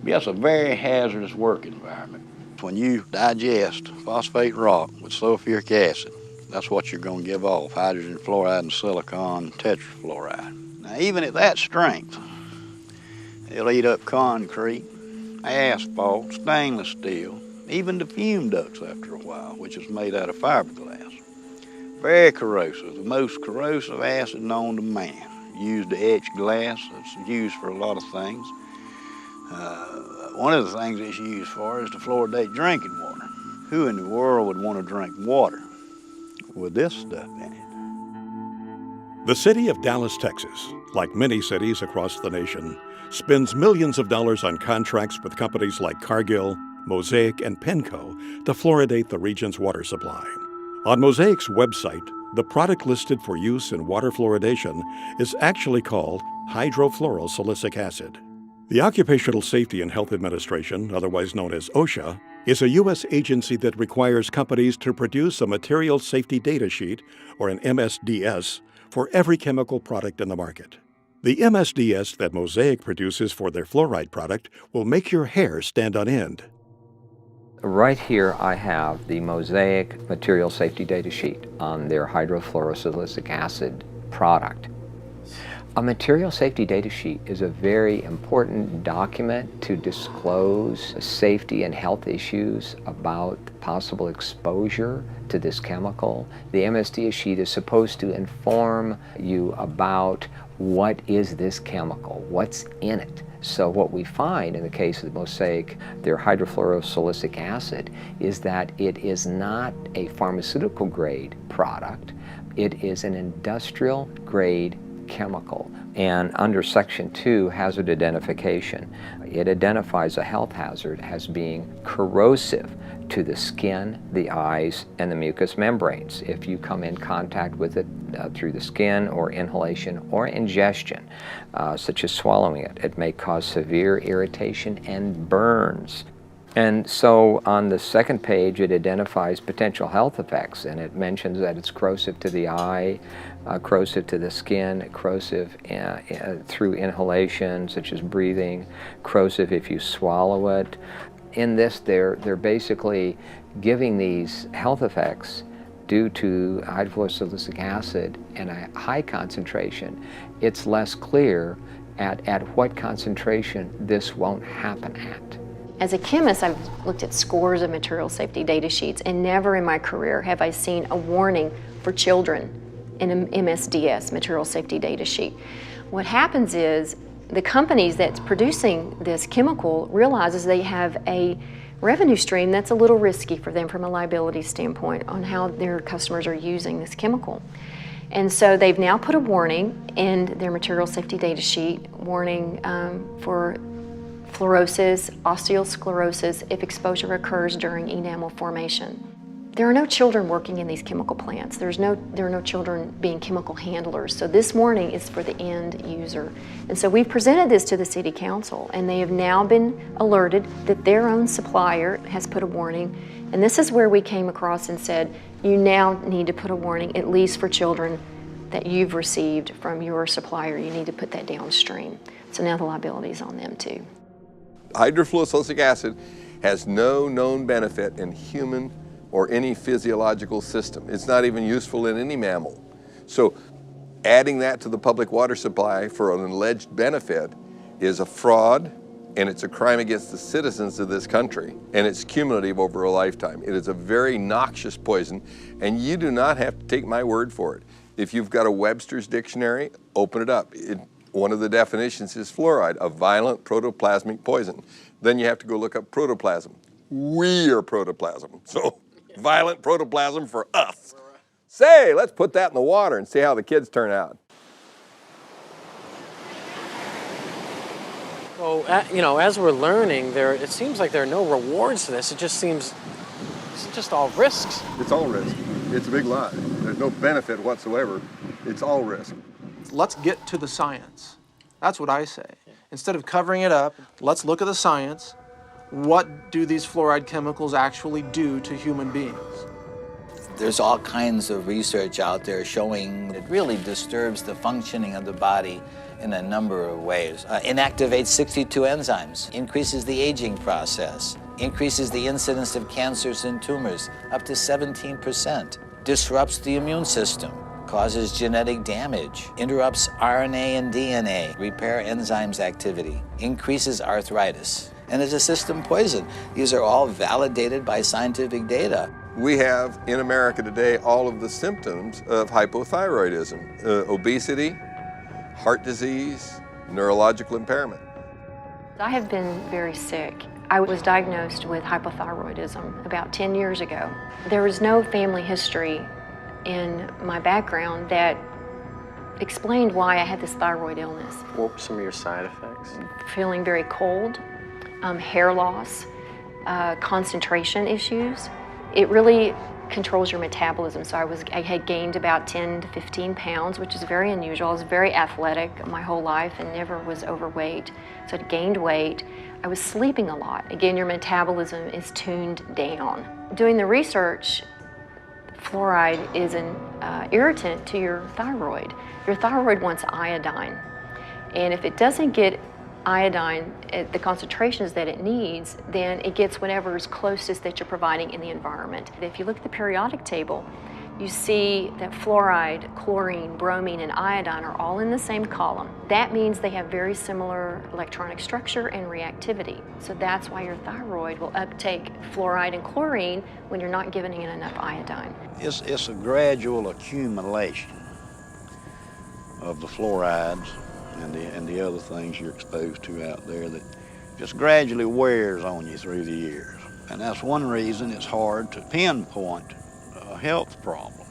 But that's a very hazardous work environment. When you digest phosphate rock with sulfuric acid, that's what you're going to give off, hydrogen fluoride and silicon tetrafluoride. Now, even at that strength, it'll eat up concrete, asphalt, stainless steel, even the fume ducts after a while, which is made out of fiberglass. Very corrosive, the most corrosive acid known to man. Used to etch glass, it's used for a lot of things. One of the things it's used for is to fluoridate drinking water. Who in the world would want to drink water with this stuff in it?
The city of Dallas, Texas, like many cities across the nation, spends millions of dollars on contracts with companies like Cargill, Mosaic, and Penco to fluoridate the region's water supply. On Mosaic's website, the product listed for use in water fluoridation is actually called hydrofluorosilicic acid. The Occupational Safety and Health Administration, otherwise known as OSHA, is a U.S. agency that requires companies to produce a material safety data sheet, or an MSDS, for every chemical product in the market. The MSDS that Mosaic produces for their fluoride product will make your hair stand on end.
Right here I have the Mosaic material safety data sheet on their hydrofluorosilicic acid product. A material safety data sheet is a very important document to disclose safety and health issues about possible exposure to this chemical. The MSDS sheet is supposed to inform you about what is this chemical, what's in it. So what we find in the case of the Mosaic, their hydrofluorosilicic acid, is that it is not a pharmaceutical grade product. It is an industrial grade chemical. And under Section 2, hazard identification, it identifies a health hazard as being corrosive to the skin, the eyes, and the mucous membranes. If you come in contact with it through the skin or inhalation or ingestion, such as swallowing it, it may cause severe irritation and burns. And so on the second page, it identifies potential health effects, and it mentions that it's corrosive to the eye, corrosive to the skin, corrosive through inhalation, such as breathing, corrosive if you swallow it. In this, they're basically giving these health effects due to hydrofluorosilicic acid and a high concentration. It's less clear at what concentration this won't happen at.
As a chemist, I've looked at scores of material safety data sheets, and never in my career have I seen a warning for children in an MSDS, material safety data sheet. What happens is the companies that's producing this chemical realizes they have a revenue stream that's a little risky for them from a liability standpoint on how their customers are using this chemical. And so they've now put a warning in their material safety data sheet, warning for fluorosis, osteosclerosis if exposure occurs during enamel formation. There are no children working in these chemical plants. There are no children being chemical handlers. So this warning is for the end user. And so we've presented this to the City Council, and they have now been alerted that their own supplier has put a warning. And this is where we came across and said, you now need to put a warning, at least for children that you've received from your supplier. You need to put that downstream. So now the liability is on them too.
Hydrofluorosilicic acid has no known benefit in human or any physiological system. It's not even useful in any mammal. So adding that to the public water supply for an alleged benefit is a fraud, and it's a crime against the citizens of this country, and it's cumulative over a lifetime. It is a very noxious poison, and you do not have to take my word for it. If you've got a Webster's dictionary, open it up. One of the definitions is fluoride, a violent protoplasmic poison. Then you have to go look up protoplasm. We are protoplasm, so violent protoplasm for us. Say, let's put that in the water and see how the kids turn out.
So, as we're learning, it seems like there are no rewards to this. It just seems it's just all risks.
It's all risk. It's a big lie. There's no benefit whatsoever. It's all risk.
Let's get to the science. That's what I say. Instead of covering it up, let's look at the science. What do these fluoride chemicals actually do to human beings?
There's all kinds of research out there showing it really disturbs the functioning of the body in a number of ways. Inactivates 62 enzymes, increases the aging process, increases the incidence of cancers and tumors up to 17%, disrupts the immune system, causes genetic damage, interrupts RNA and DNA, repair enzymes activity, increases arthritis, and is a system poison. These are all validated by scientific data.
We have in America today all of the symptoms of hypothyroidism, obesity, heart disease, neurological impairment.
I have been very sick. I was diagnosed with hypothyroidism about 10 years ago. There was no family history in my background that explained why I had this thyroid illness.
What were some of your side effects?
Feeling very cold, hair loss, concentration issues. It really controls your metabolism. So I had gained about 10 to 15 pounds, which is very unusual. I was very athletic my whole life and never was overweight. So I gained weight. I was sleeping a lot. Again, your metabolism is tuned down. Doing the research, fluoride is an irritant to your thyroid. Your thyroid wants iodine. And if it doesn't get iodine at the concentrations that it needs, then it gets whatever is closest that you're providing in the environment. If you look at the periodic table, you see that fluoride, chlorine, bromine, and iodine are all in the same column. That means they have very similar electronic structure and reactivity. So that's why your thyroid will uptake fluoride and chlorine when you're not giving it enough iodine.
It's a gradual accumulation of the fluorides and the other things you're exposed to out there that just gradually wears on you through the years. And that's one reason it's hard to pinpoint a health problem.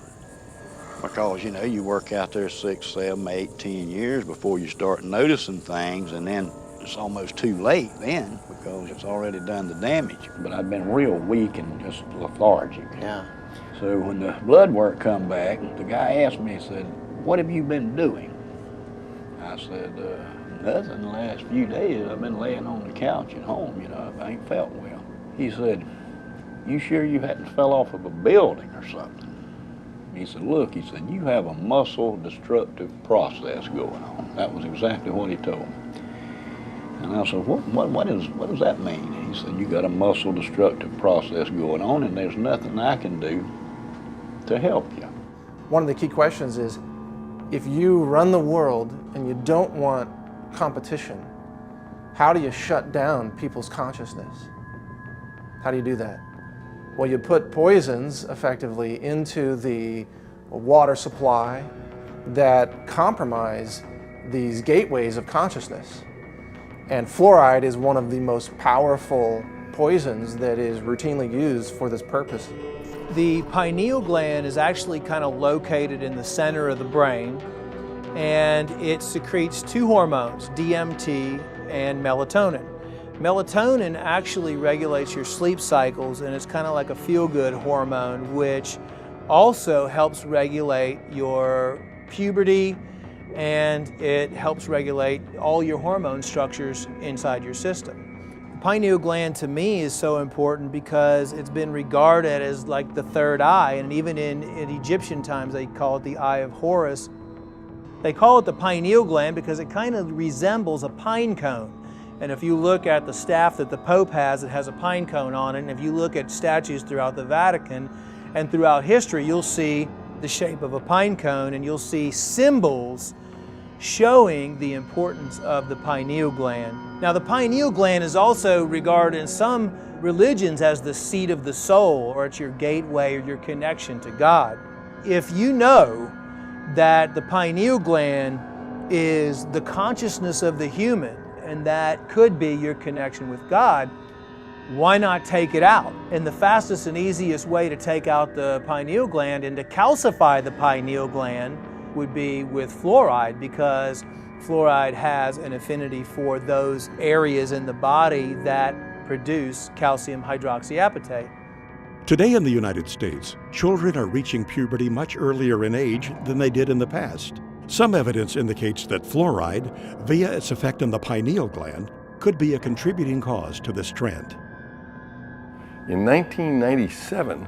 Because, you know, you work out there 6, 7, 8, 10 years before you start noticing things, and then it's almost too late then because it's already done the damage.
But I've been real weak and just lethargic.
Yeah.
So when the blood work come back, the guy asked me, he said, "What have you been doing?" I said, "Nothing. The last few days I've been laying on the couch at home, you know, I ain't felt well." He said, "You sure you hadn't fell off of a building or something?" He said, "Look," he said, "you have a muscle destructive process going on." That was exactly what he told me. And I said, what does that mean? And he said, "You got a muscle destructive process going on, and there's nothing I can do to help you."
One of the key questions is, if you run the world and you don't want competition, how do you shut down people's consciousness? How do you do that? Well, you put poisons effectively into the water supply that compromise these gateways of consciousness. And fluoride is one of the most powerful poisons that is routinely used for this purpose.
The pineal gland is actually kind of located in the center of the brain, and it secretes two hormones, DMT and melatonin. Melatonin actually regulates your sleep cycles, and it's kind of like a feel-good hormone, which also helps regulate your puberty, and it helps regulate all your hormone structures inside your system. The pineal gland to me is so important because it's been regarded as like the third eye, and even in Egyptian times they call it the eye of Horus. They call it the pineal gland because it kind of resembles a pine cone. And if you look at the staff that the Pope has, it has a pine cone on it. And if you look at statues throughout the Vatican and throughout history, you'll see the shape of a pine cone, and you'll see symbols showing the importance of the pineal gland. Now, the pineal gland is also regarded in some religions as the seat of the soul, or it's your gateway or your connection to God. If you know that the pineal gland is the consciousness of the human, and that could be your connection with God, why not take it out? And the fastest and easiest way to take out the pineal gland and to calcify the pineal gland would be with fluoride, because fluoride has an affinity for those areas in the body that produce calcium hydroxyapatite.
Today in the United States, children are reaching puberty much earlier in age than they did in the past. Some evidence indicates that fluoride, via its effect on the pineal gland, could be a contributing cause to this trend.
In 1997,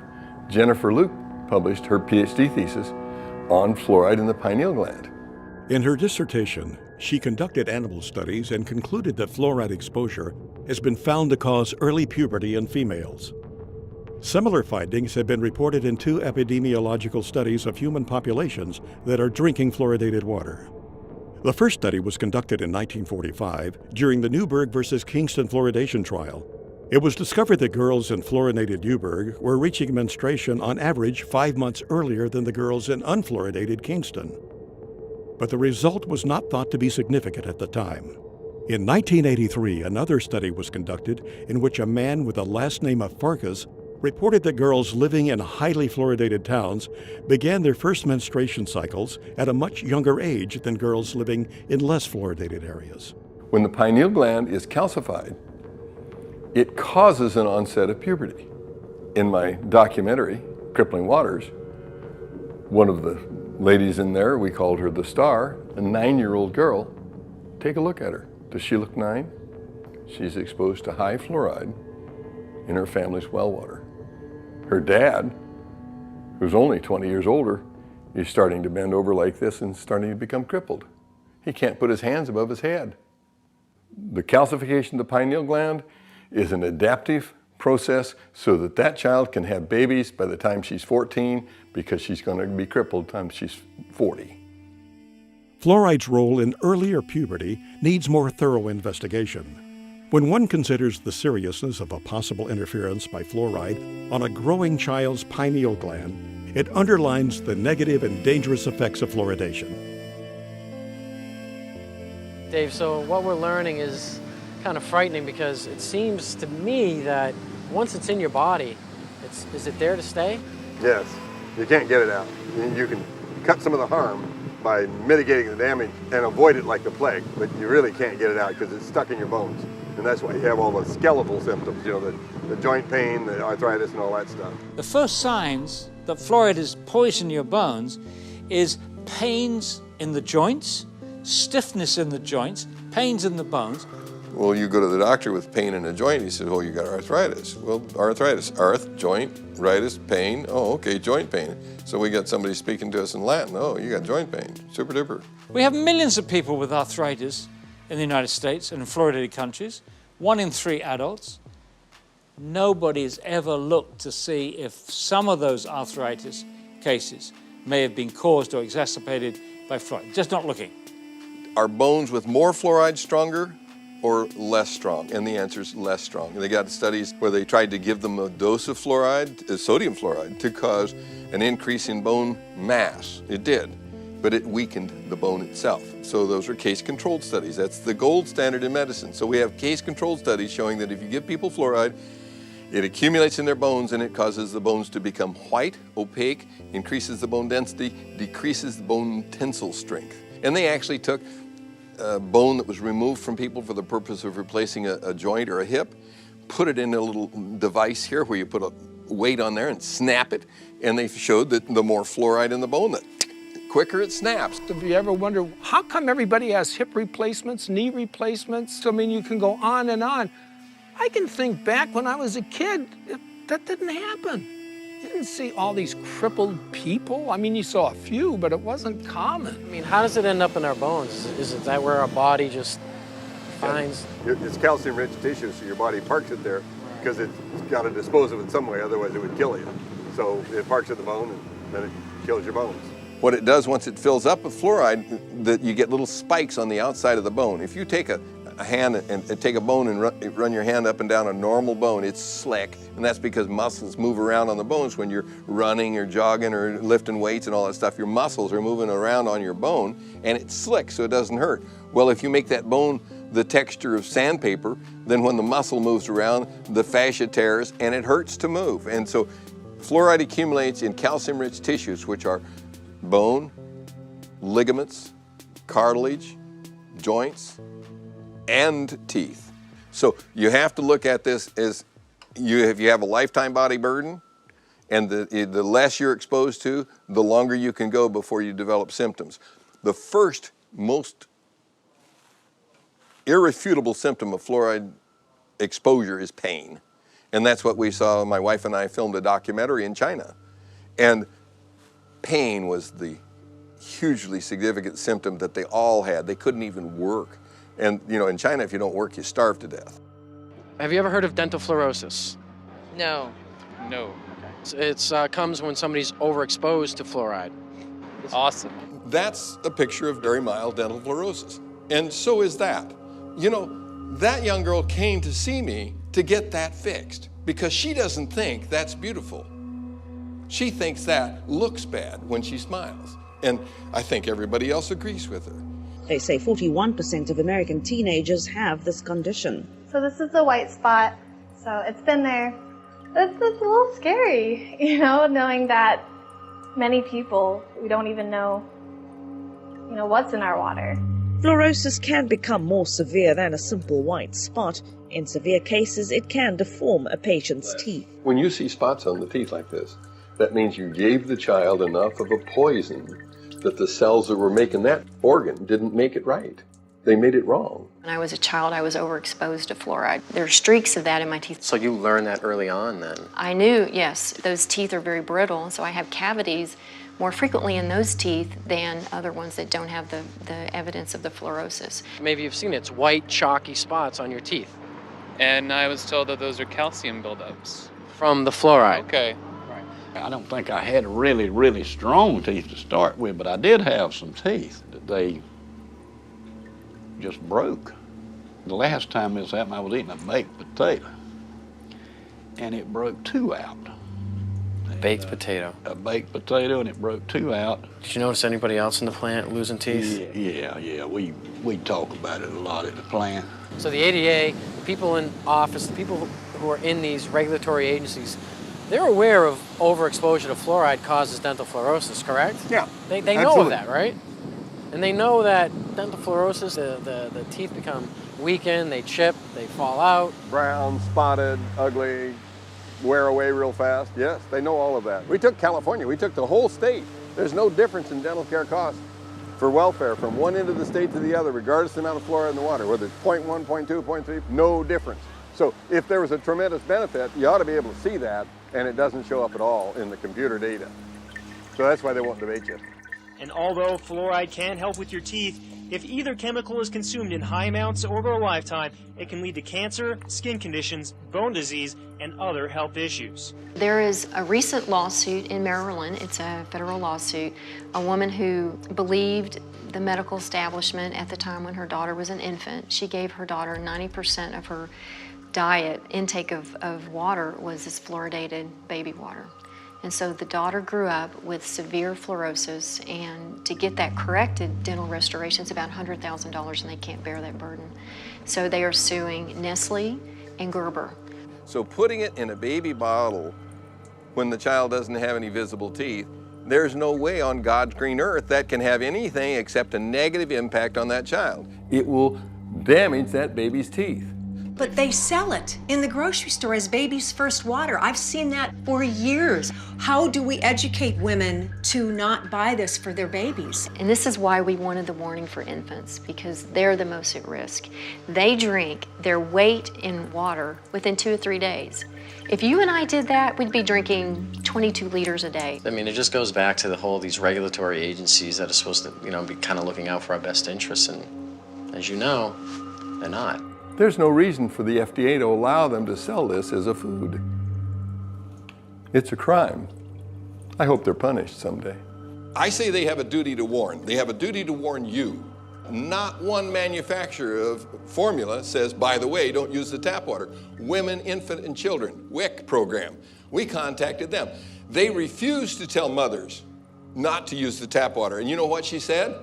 Jennifer Luke published her PhD thesis on fluoride in the pineal gland.
In her dissertation, she conducted animal studies and concluded that fluoride exposure has been found to cause early puberty in females. Similar findings have been reported in 2 epidemiological studies of human populations that are drinking fluoridated water. The first study was conducted in 1945 during the Newburgh versus Kingston fluoridation trial. It was discovered that girls in fluoridated Newburgh were reaching menstruation on average 5 months earlier than the girls in unfluoridated Kingston. But the result was not thought to be significant at the time. In 1983, another study was conducted in which a man with the last name of Farkas reported that girls living in highly fluoridated towns began their first menstruation cycles at a much younger age than girls living in less fluoridated areas.
When the pineal gland is calcified, it causes an onset of puberty. In my documentary, Crippling Waters, one of the ladies in there, we called her the star, a 9-year-old girl. Take a look at her. Does she look 9? She's exposed to high fluoride in her family's well water. Her dad, who's only 20 years older, is starting to bend over like this and starting to become crippled. He can't put his hands above his head. The calcification of the pineal gland is an adaptive process so that that child can have babies by the time she's 14 because she's going to be crippled by the time she's 40.
Fluoride's role in earlier puberty needs more thorough investigation. When one considers the seriousness of a possible interference by fluoride on a growing child's pineal gland, it underlines the negative and dangerous effects of fluoridation.
Dave, so what we're learning is kind of frightening because it seems to me that once it's in your body, is it there to stay?
Yes, you can't get it out. You can cut some of the harm by mitigating the damage and avoid it like the plague, but you really can't get it out because it's stuck in your bones. And that's why you have all the skeletal symptoms, you know, the joint pain, the arthritis, and all that stuff.
The first signs that fluoride is poisoning your bones is pains in the joints, stiffness in the joints, pains in the bones.
Well, you go to the doctor with pain in a joint, he says, oh, you got arthritis. Well, arthritis, joint, ritis, pain, oh, okay, joint pain. So we got somebody speaking to us in Latin, oh, you got joint pain, super duper.
We have millions of people with arthritis in the United States and in fluoridated countries, 1 in 3 adults. Nobody's ever looked to see if some of those arthritis cases may have been caused or exacerbated by fluoride. Just not looking.
Are bones with more fluoride stronger or less strong? And the answer is less strong. And they got studies where they tried to give them a dose of fluoride, sodium fluoride, to cause an increase in bone mass. It did, but it weakened the bone itself. So those are case-controlled studies. That's the gold standard in medicine. So we have case-controlled studies showing that if you give people fluoride, it accumulates in their bones and it causes the bones to become white, opaque, increases the bone density, decreases the bone tensile strength. And they actually took bone that was removed from people for the purpose of replacing a joint or a hip, put it in a little device here where you put a weight on there and snap it, and they showed that the more fluoride in the bone, the quicker it snaps.
Have you ever wondered, how come everybody has hip replacements, knee replacements? I mean, you can go on and on. I can think back when I was a kid, that didn't happen. You didn't see all these crippled people. I mean, you saw a few, but it wasn't common.
I mean, how does it end up in our bones? Is it that where our body just finds?
It's calcium-rich tissue, so your body parks it there because it's got to dispose of it some way, otherwise it would kill you. So it parks at the bone, and then it kills your bones. What it does once it fills up with fluoride, that you get little spikes on the outside of the bone. If you take a hand and take a bone and run your hand up and down a normal bone, it's slick, and that's because muscles move around on the bones when you're running or jogging or lifting weights and all that stuff. Your muscles are moving around on your bone, and it's slick, so it doesn't hurt. Well, if you make that bone the texture of sandpaper, then when the muscle moves around, the fascia tears, and it hurts to move. And so fluoride accumulates in calcium-rich tissues, which are bone, ligaments, cartilage, joints, and teeth. So you have to look at this as if you have a lifetime body burden, and the less you're exposed to, the longer you can go before you develop symptoms. The first most irrefutable symptom of fluoride exposure is pain. And that's what we saw. My wife and I filmed a documentary in China. And pain was the hugely significant symptom that they all had. They couldn't even work. And you know, in China, if you don't work, you starve to death.
Have you ever heard of dental fluorosis?
No.
No. It comes when somebody's overexposed to fluoride.
Awesome.
That's a picture of very mild dental fluorosis. And so is that. You know, that young girl came to see me to get that fixed because she doesn't think that's beautiful. She thinks that looks bad when she smiles. And I think everybody else agrees with her.
They say 41% of American teenagers have this condition.
So this is the white spot. So it's been there. It's a little scary, you know, knowing that many people, we don't even know, you know, what's in our water.
Fluorosis can become more severe than a simple white spot. In severe cases, it can deform a patient's teeth.
When you see spots on the teeth like this, that means you gave the child enough of a poison that the cells that were making that organ didn't make it right. They made it wrong.
When I was a child, I was overexposed to fluoride. There are streaks of that in my teeth.
So you learned that early on then?
I knew, yes, those teeth are very brittle, so I have cavities more frequently in those teeth than other ones that don't have the evidence of the fluorosis.
Maybe you've seen it. It's white, chalky spots on your teeth.
and I was told that those are calcium buildups.
From the fluoride?
Okay.
I don't think I had really, really strong teeth to start with, but I did have some teeth that they just broke. The last time this happened, I was eating a baked potato, and it broke 2 out.
Baked potato?
A baked potato, and it broke 2 out.
Did you notice anybody else in the plant losing teeth?
Yeah. We talk about it a lot at the plant.
So the ADA, the people in office, the people who are in these regulatory agencies, they're aware of overexposure to fluoride causes dental fluorosis, correct?
Yeah.
They know of that, right? And they know that dental fluorosis, the teeth become weakened, they chip, they fall out.
Brown, spotted, ugly, wear away real fast. Yes, they know all of that. We took California, we took the whole state. There's no difference in dental care costs for welfare from one end of the state to the other, regardless of the amount of fluoride in the water, whether it's 0.1, 0.2, 0.3, no difference. So if there was a tremendous benefit, you ought to be able to see that, and it doesn't show up at all in the computer data. So that's why they won't debate you.
And although fluoride can help with your teeth, if either chemical is consumed in high amounts over a lifetime, it can lead to cancer, skin conditions, bone disease, and other health issues.
There is a recent lawsuit in Maryland, it's a federal lawsuit, a woman who believed the medical establishment at the time when her daughter was an infant. She gave her daughter 90% of her diet, intake of water was this fluoridated baby water. And so the daughter grew up with severe fluorosis, and to get that corrected, dental restoration is about $100,000, and they can't bear that burden. So they are suing Nestle and Gerber.
So putting it in a baby bottle when the child doesn't have any visible teeth, there's no way on God's green earth that can have anything except a negative impact on that child. It will damage that baby's teeth.
But they sell it in the grocery store as baby's first water. I've seen that for years. How do we educate women to not buy this for their babies?
And this is why we wanted the warning for infants, because they're the most at risk. They drink their weight in water within 2 or 3 days. If you and I did that, we'd be drinking 22 liters a day.
I mean, it just goes back to the whole, these regulatory agencies that are supposed to, be kind of looking out for our best interests, and as you know, they're not.
There's no reason for the FDA to allow them to sell this as a food. It's a crime. I hope they're punished someday. I say they have a duty to warn. They have a duty to warn you. Not one manufacturer of formula says, by the way, don't use the tap water. Women, Infant, and Children, WIC program. We contacted them. They refused to tell mothers not to use the tap water. And you know what she said?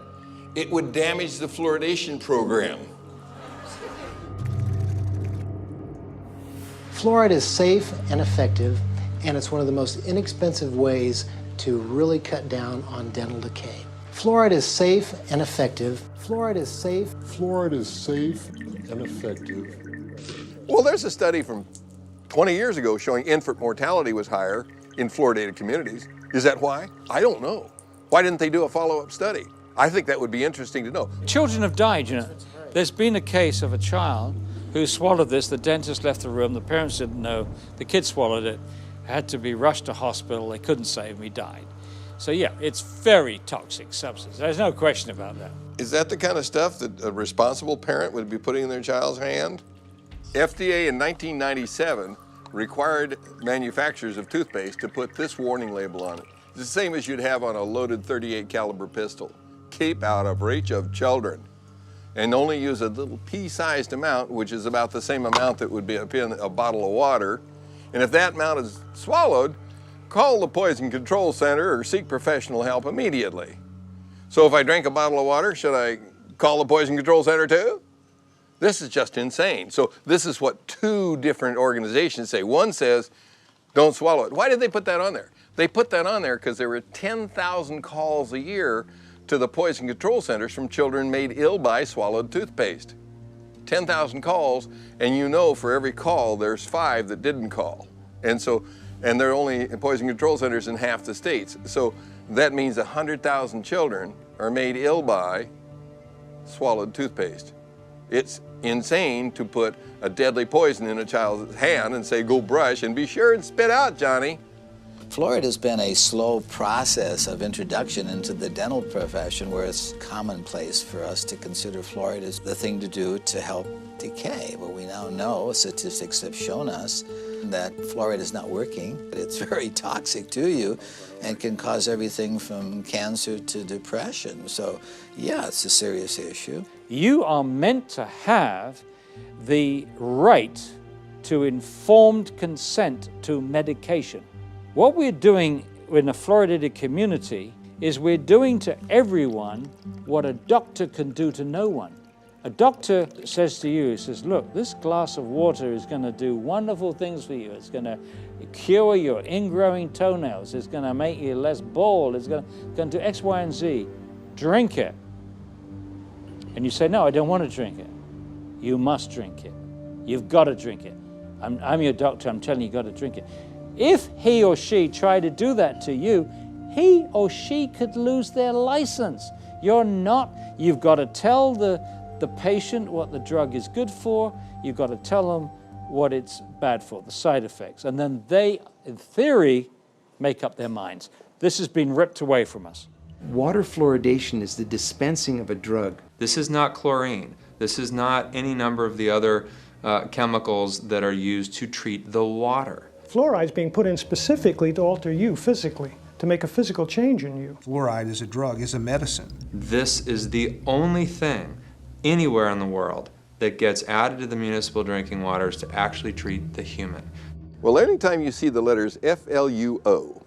It would damage the fluoridation program.
Fluoride is safe and effective, and it's one of the most inexpensive ways to really cut down on dental decay. Fluoride is safe and effective. Fluoride is safe.
Fluoride is safe and effective. Well, there's a study from 20 years ago showing infant mortality was higher in fluoridated communities. Is that why? I don't know. Why didn't they do a follow-up study? I think that would be interesting to know.
Children have died, There's been a case of a child who swallowed this. The dentist left the room. The parents didn't know. The kid swallowed it, had to be rushed to hospital. They couldn't save him. He died. So yeah, it's very toxic substance. There's no question about that.
Is that the kind of stuff that a responsible parent would be putting in their child's hand? FDA in 1997 required manufacturers of toothpaste to put this warning label on it. It's the same as you'd have on a loaded .38 caliber pistol. Keep out of reach of children. And only use a little pea-sized amount, which is about the same amount that would be in a bottle of water. And if that amount is swallowed, call the Poison Control Center or seek professional help immediately. So if I drank a bottle of water, should I call the Poison Control Center too? This is just insane. So this is what 2 different organizations say. One says, don't swallow it. Why did they put that on there? They put that on there because there were 10,000 calls a year to the Poison Control Centers from children made ill by swallowed toothpaste. 10,000 calls, and for every call, there's 5 that didn't call. And there are only Poison Control Centers in half the states. So that means 100,000 children are made ill by swallowed toothpaste. It's insane to put a deadly poison in a child's hand and say, go brush and be sure and spit out, Johnny.
Fluoride has been a slow process of introduction into the dental profession where it's commonplace for us to consider fluoride as the thing to do to help decay. But we now know, statistics have shown us, that fluoride is not working. It's very toxic to you and can cause everything from cancer to depression. So, yeah, it's a serious issue.
You are meant to have the right to informed consent to medication. What we're doing in a fluoridated community is we're doing to everyone what a doctor can do to no one. A doctor says to you, he says, look, this glass of water is going to do wonderful things for you. It's going to cure your ingrowing toenails. It's going to make you less bald. It's going to do X, Y, and Z. Drink it. And you say, no, I don't want to drink it. You must drink it. You've got to drink it. I'm your doctor. I'm telling you, you've got to drink it. If he or she tried to do that to you, he or she could lose their license. You're not. You've got to tell the patient what the drug is good for. You've got to tell them what it's bad for, the side effects. And then they, in theory, make up their minds. This has been ripped away from us.
Water fluoridation is the dispensing of a drug.
This is not chlorine. This is not any number of the other chemicals that are used to treat the water.
Fluoride is being put in specifically to alter you physically, to make a physical change in you.
Fluoride is a drug, is a medicine.
This is the only thing anywhere in the world that gets added to the municipal drinking waters to actually treat the human.
Well, anytime you see the letters FLUO,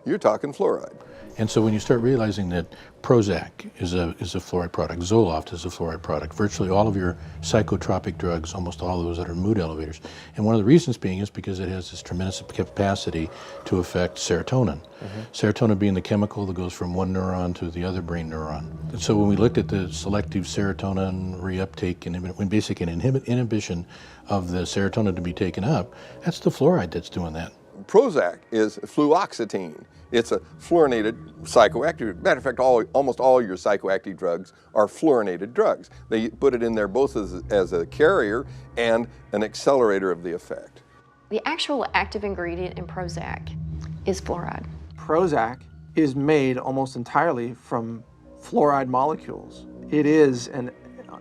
you're talking fluoride.
And so when you start realizing that Prozac is a fluoride product, Zoloft is a fluoride product, virtually all of your psychotropic drugs, almost all of those that are mood elevators. And one of the reasons being is because it has this tremendous capacity to affect serotonin. Serotonin being the chemical that goes from one neuron to the other brain neuron. And so when we looked at the selective serotonin reuptake and when basically an inhibition of the serotonin to be taken up, that's the fluoride that's doing that.
Prozac is fluoxetine. It's a fluorinated psychoactive. Matter of fact, almost all your psychoactive drugs are fluorinated drugs. They put it in there both as a carrier and an accelerator of the effect.
The actual active ingredient in Prozac is fluoride.
Prozac is made almost entirely from fluoride molecules. It is, and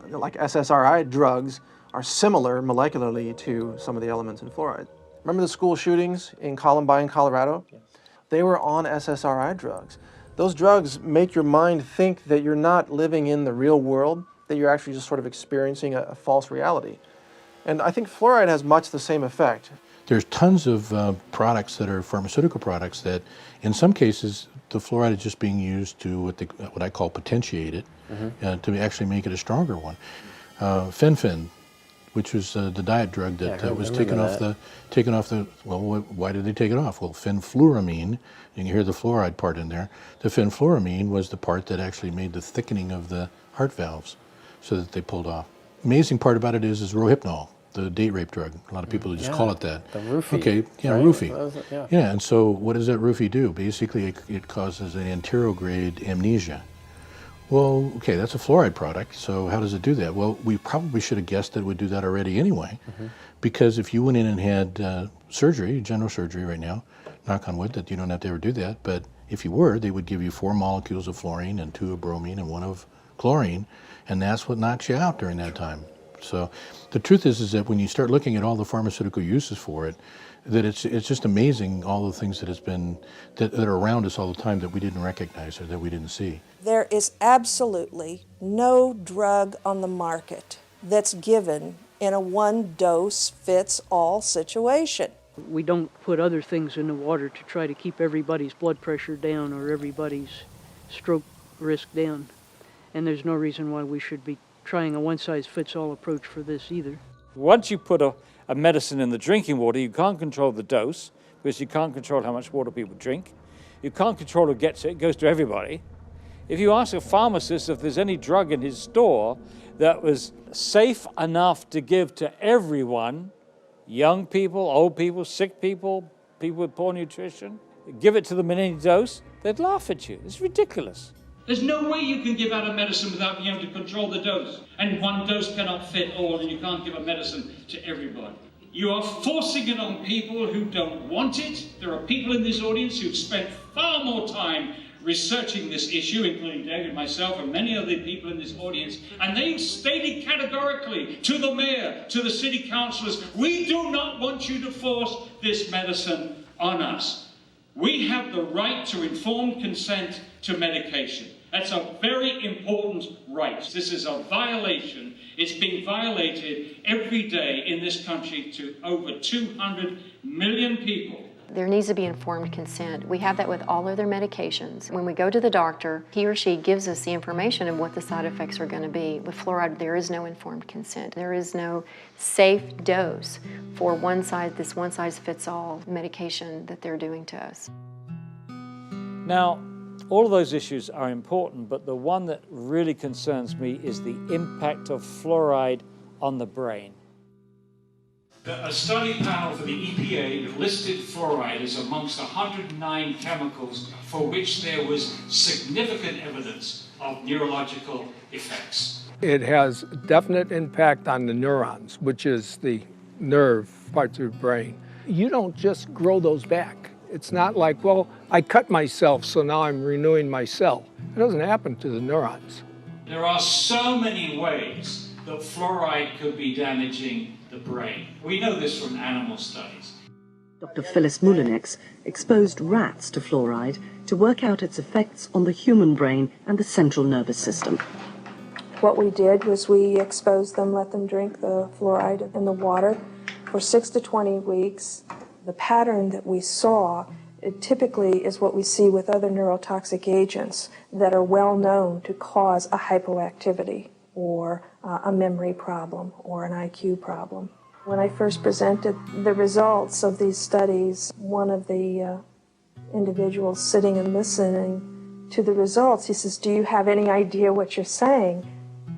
like SSRI drugs, are similar molecularly to some of the elements in fluoride. Remember the school shootings in Columbine, Colorado? Yes. They were on SSRI drugs. Those drugs make your mind think that you're not living in the real world, that you're actually just sort of experiencing a false reality. And I think fluoride has much the same effect.
There's tons of products that are pharmaceutical products that, in some cases, the fluoride is just being used to what I call potentiate it, to actually make it a stronger one. Fen-Phen, which was the diet drug that was taken off the, well, why did they take it off? Well, fenfluramine, you can hear the fluoride part in there. The fenfluramine was the part that actually made the thickening of the heart valves so that they pulled off. Amazing part about it is Rohypnol, the date rape drug. A lot of people just call it that.
The roofie.
Okay, yeah,
right?
Roofie. Yeah, and so what does that roofie do? Basically, it causes an anterograde amnesia. Well, okay, that's a fluoride product, so how does it do that? Well, we probably should have guessed that it would do that already anyway, because if you went in and had surgery, general surgery right now, knock on wood that you don't have to ever do that, but if you were, they would give you 4 molecules of fluorine and 2 of bromine and 1 of chlorine, and that's what knocks you out during that time. So the truth is that when you start looking at all the pharmaceutical uses for it, that it's just amazing all the things that are around us all the time that we didn't recognize or that we didn't see.
There is absolutely no drug on the market that's given in a one-dose-fits-all situation.
We don't put other things in the water to try to keep everybody's blood pressure down or everybody's stroke risk down. And there's no reason why we should be trying a one-size-fits-all approach for this either.
Once you put a medicine in the drinking water, you can't control the dose because you can't control how much water people drink. You can't control who gets it. It goes to everybody. If you ask a pharmacist if there's any drug in his store that was safe enough to give to everyone, young people, old people, sick people, people with poor nutrition, give it to them in any dose, they'd laugh at you. It's ridiculous.
There's no way you can give out a medicine without being able to control the dose. And one dose cannot fit all, and you can't give a medicine to everybody. You are forcing it on people who don't want it. There are people in this audience who've spent far more time researching this issue, including David, myself, and many other people in this audience, and they've stated categorically to the mayor, to the city councillors, we do not want you to force this medicine on us. We have the right to informed consent to medication. That's a very important right. This is a violation. It's being violated every day in this country to over 200 million people.
There needs to be informed consent. We have that with all other medications. When we go to the doctor, he or she gives us the information of what the side effects are going to be. With fluoride, there is no informed consent. There is no safe dose for this one-size-fits-all medication that they're doing to us.
Now, all of those issues are important, but the one that really concerns me is the impact of fluoride on the brain.
A study panel for the EPA listed fluoride as amongst 109 chemicals for which there was significant evidence of neurological effects.
It has definite impact on the neurons, which is the nerve parts of the brain. You don't just grow those back. It's not like, well, I cut myself, so now I'm renewing my cell. It doesn't happen to the neurons.
There are so many ways that fluoride could be damaging the brain. We know this from animal studies.
Dr. Phyllis Moulinex exposed rats to fluoride to work out its effects on the human brain and the central nervous system.
What we did was we exposed them, let them drink the fluoride in the water for 6 to 20 weeks. The pattern that we saw, it typically is what we see with other neurotoxic agents that are well known to cause a hypoactivity or a memory problem or an IQ problem. When I first presented the results of these studies, one of the individuals sitting and listening to the results, he says, "Do you have any idea what you're saying?"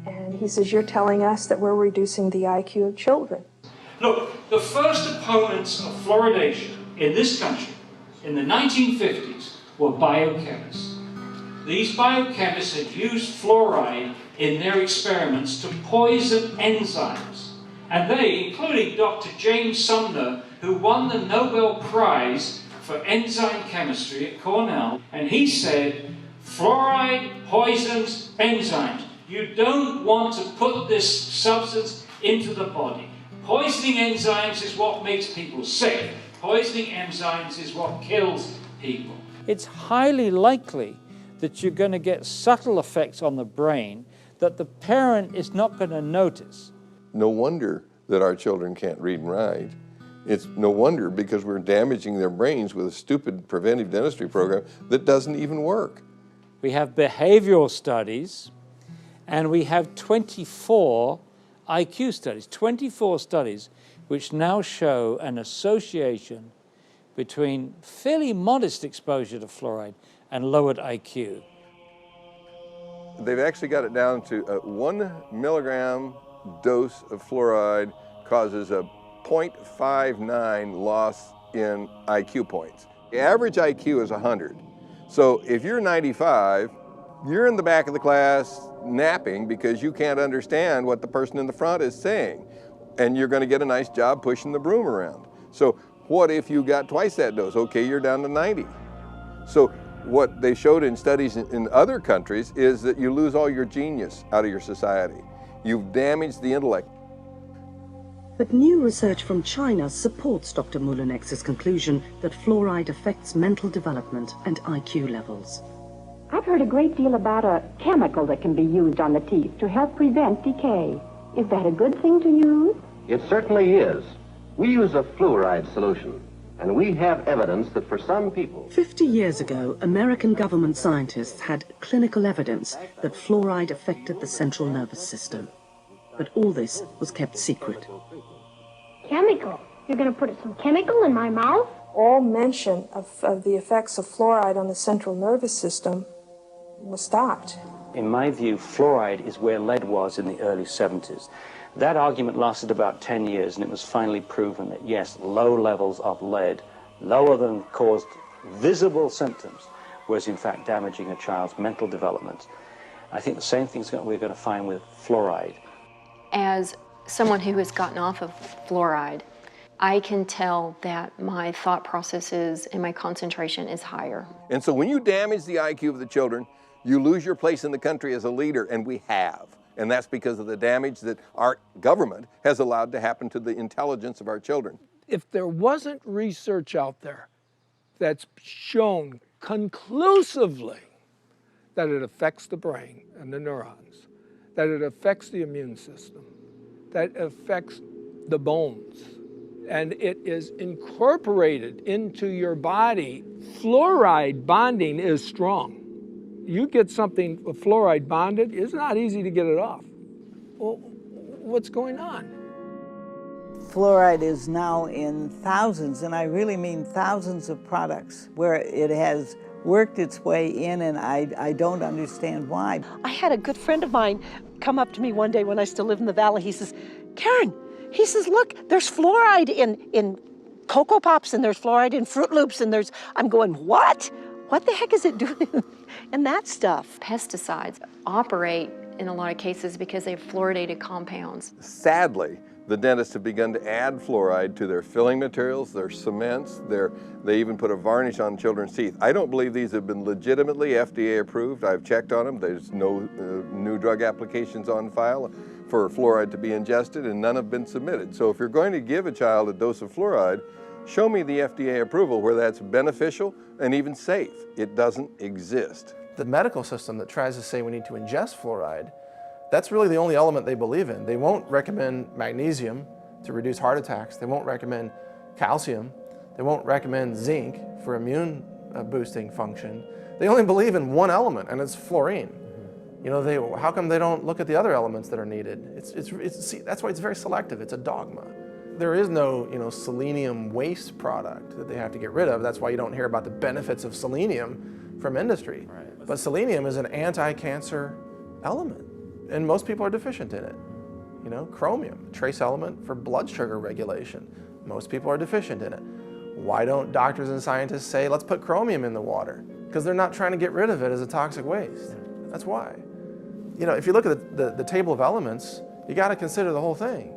And he says, "You're telling us that we're reducing the IQ of children."
Look, the first opponents of fluoridation in this country in the 1950s were biochemists. These biochemists had used fluoride in their experiments to poison enzymes. And they, including Dr. James Sumner, who won the Nobel Prize for enzyme chemistry at Cornell, and he said, fluoride poisons enzymes. You don't want to put this substance into the body. Poisoning enzymes is what makes people sick. Poisoning enzymes is what kills people.
It's highly likely that you're going to get subtle effects on the brain that the parent is not going to notice.
No wonder that our children can't read and write. It's no wonder because we're damaging their brains with a stupid preventive dentistry program that doesn't even work.
We have behavioral studies, and we have 24 IQ studies, 24 studies which now show an association between fairly modest exposure to fluoride and lowered IQ.
They've actually got it down to a 1 milligram dose of fluoride causes a 0.59 loss in IQ points. The average IQ is 100. So if you're 95, you're in the back of the class napping because you can't understand what the person in the front is saying. And you're going to get a nice job pushing the broom around. So what if you got twice that dose? Okay, you're down to 90. So what they showed in studies in other countries is that you lose all your genius out of your society. You've damaged the intellect.
But new research from China supports Dr. Moulinex's conclusion that fluoride affects mental development and IQ levels.
I've heard a great deal about a chemical that can be used on the teeth to help prevent decay. Is that a good thing to use?
It certainly is. We use a fluoride solution, and we have evidence that for some people...
50 years ago, American government scientists had clinical evidence that fluoride affected the central nervous system. But all this was kept secret.
Chemical? You're going to put some chemical in my mouth?
All mention of the effects of fluoride on the central nervous system was stopped.
In my view, fluoride is where lead was in the early 70s. That argument lasted about 10 years, and it was finally proven that, yes, low levels of lead, lower than caused visible symptoms, was in fact damaging a child's mental development. I think the same thing's we're going to find with fluoride.
As someone who has gotten off of fluoride, I can tell that my thought processes and my concentration is higher.
And so when you damage the IQ of the children, you lose your place in the country as a leader, and we have. And that's because of the damage that our government has allowed to happen to the intelligence of our children.
If there wasn't research out there that's shown conclusively that it affects the brain and the neurons, that it affects the immune system, that it affects the bones, and it is incorporated into your body, fluoride bonding is strong. You get something fluoride bonded, it's not easy to get it off. Well, what's going on?
Fluoride is now in thousands, and I really mean thousands of products where it has worked its way in, and I don't understand why.
I had a good friend of mine come up to me one day when I still lived in the valley. He says, Karen, he says, look, there's fluoride in Cocoa Pops, and there's fluoride in Fruit Loops, and there's, I'm going, what? What the heck is it doing in that stuff?
Pesticides operate in a lot of cases because they have fluoridated compounds.
Sadly, the dentists have begun to add fluoride to their filling materials, their cements, they even put a varnish on children's teeth. I don't believe these have been legitimately FDA approved. I've checked on them. There's no new drug applications on file for fluoride to be ingested, and none have been submitted. So if you're going to give a child a dose of fluoride, show me the FDA approval where that's beneficial and even safe. It doesn't exist.
The medical system that tries to say we need to ingest fluoride, that's really the only element they believe in. They won't recommend magnesium to reduce heart attacks. They won't recommend calcium. They won't recommend zinc for immune boosting function. They only believe in one element, and it's fluorine. You know, how come they don't look at the other elements that are needed? See, that's why it's very selective. It's a dogma. There is no, selenium waste product that they have to get rid of. That's why you don't hear about the benefits of selenium from industry. Right. But selenium is an anti-cancer element, and most people are deficient in it. Chromium, trace element for blood sugar regulation. Most people are deficient in it. Why don't doctors and scientists say, let's put chromium in the water? Because they're not trying to get rid of it as a toxic waste. That's why. If you look at the table of elements, you got to consider the whole thing.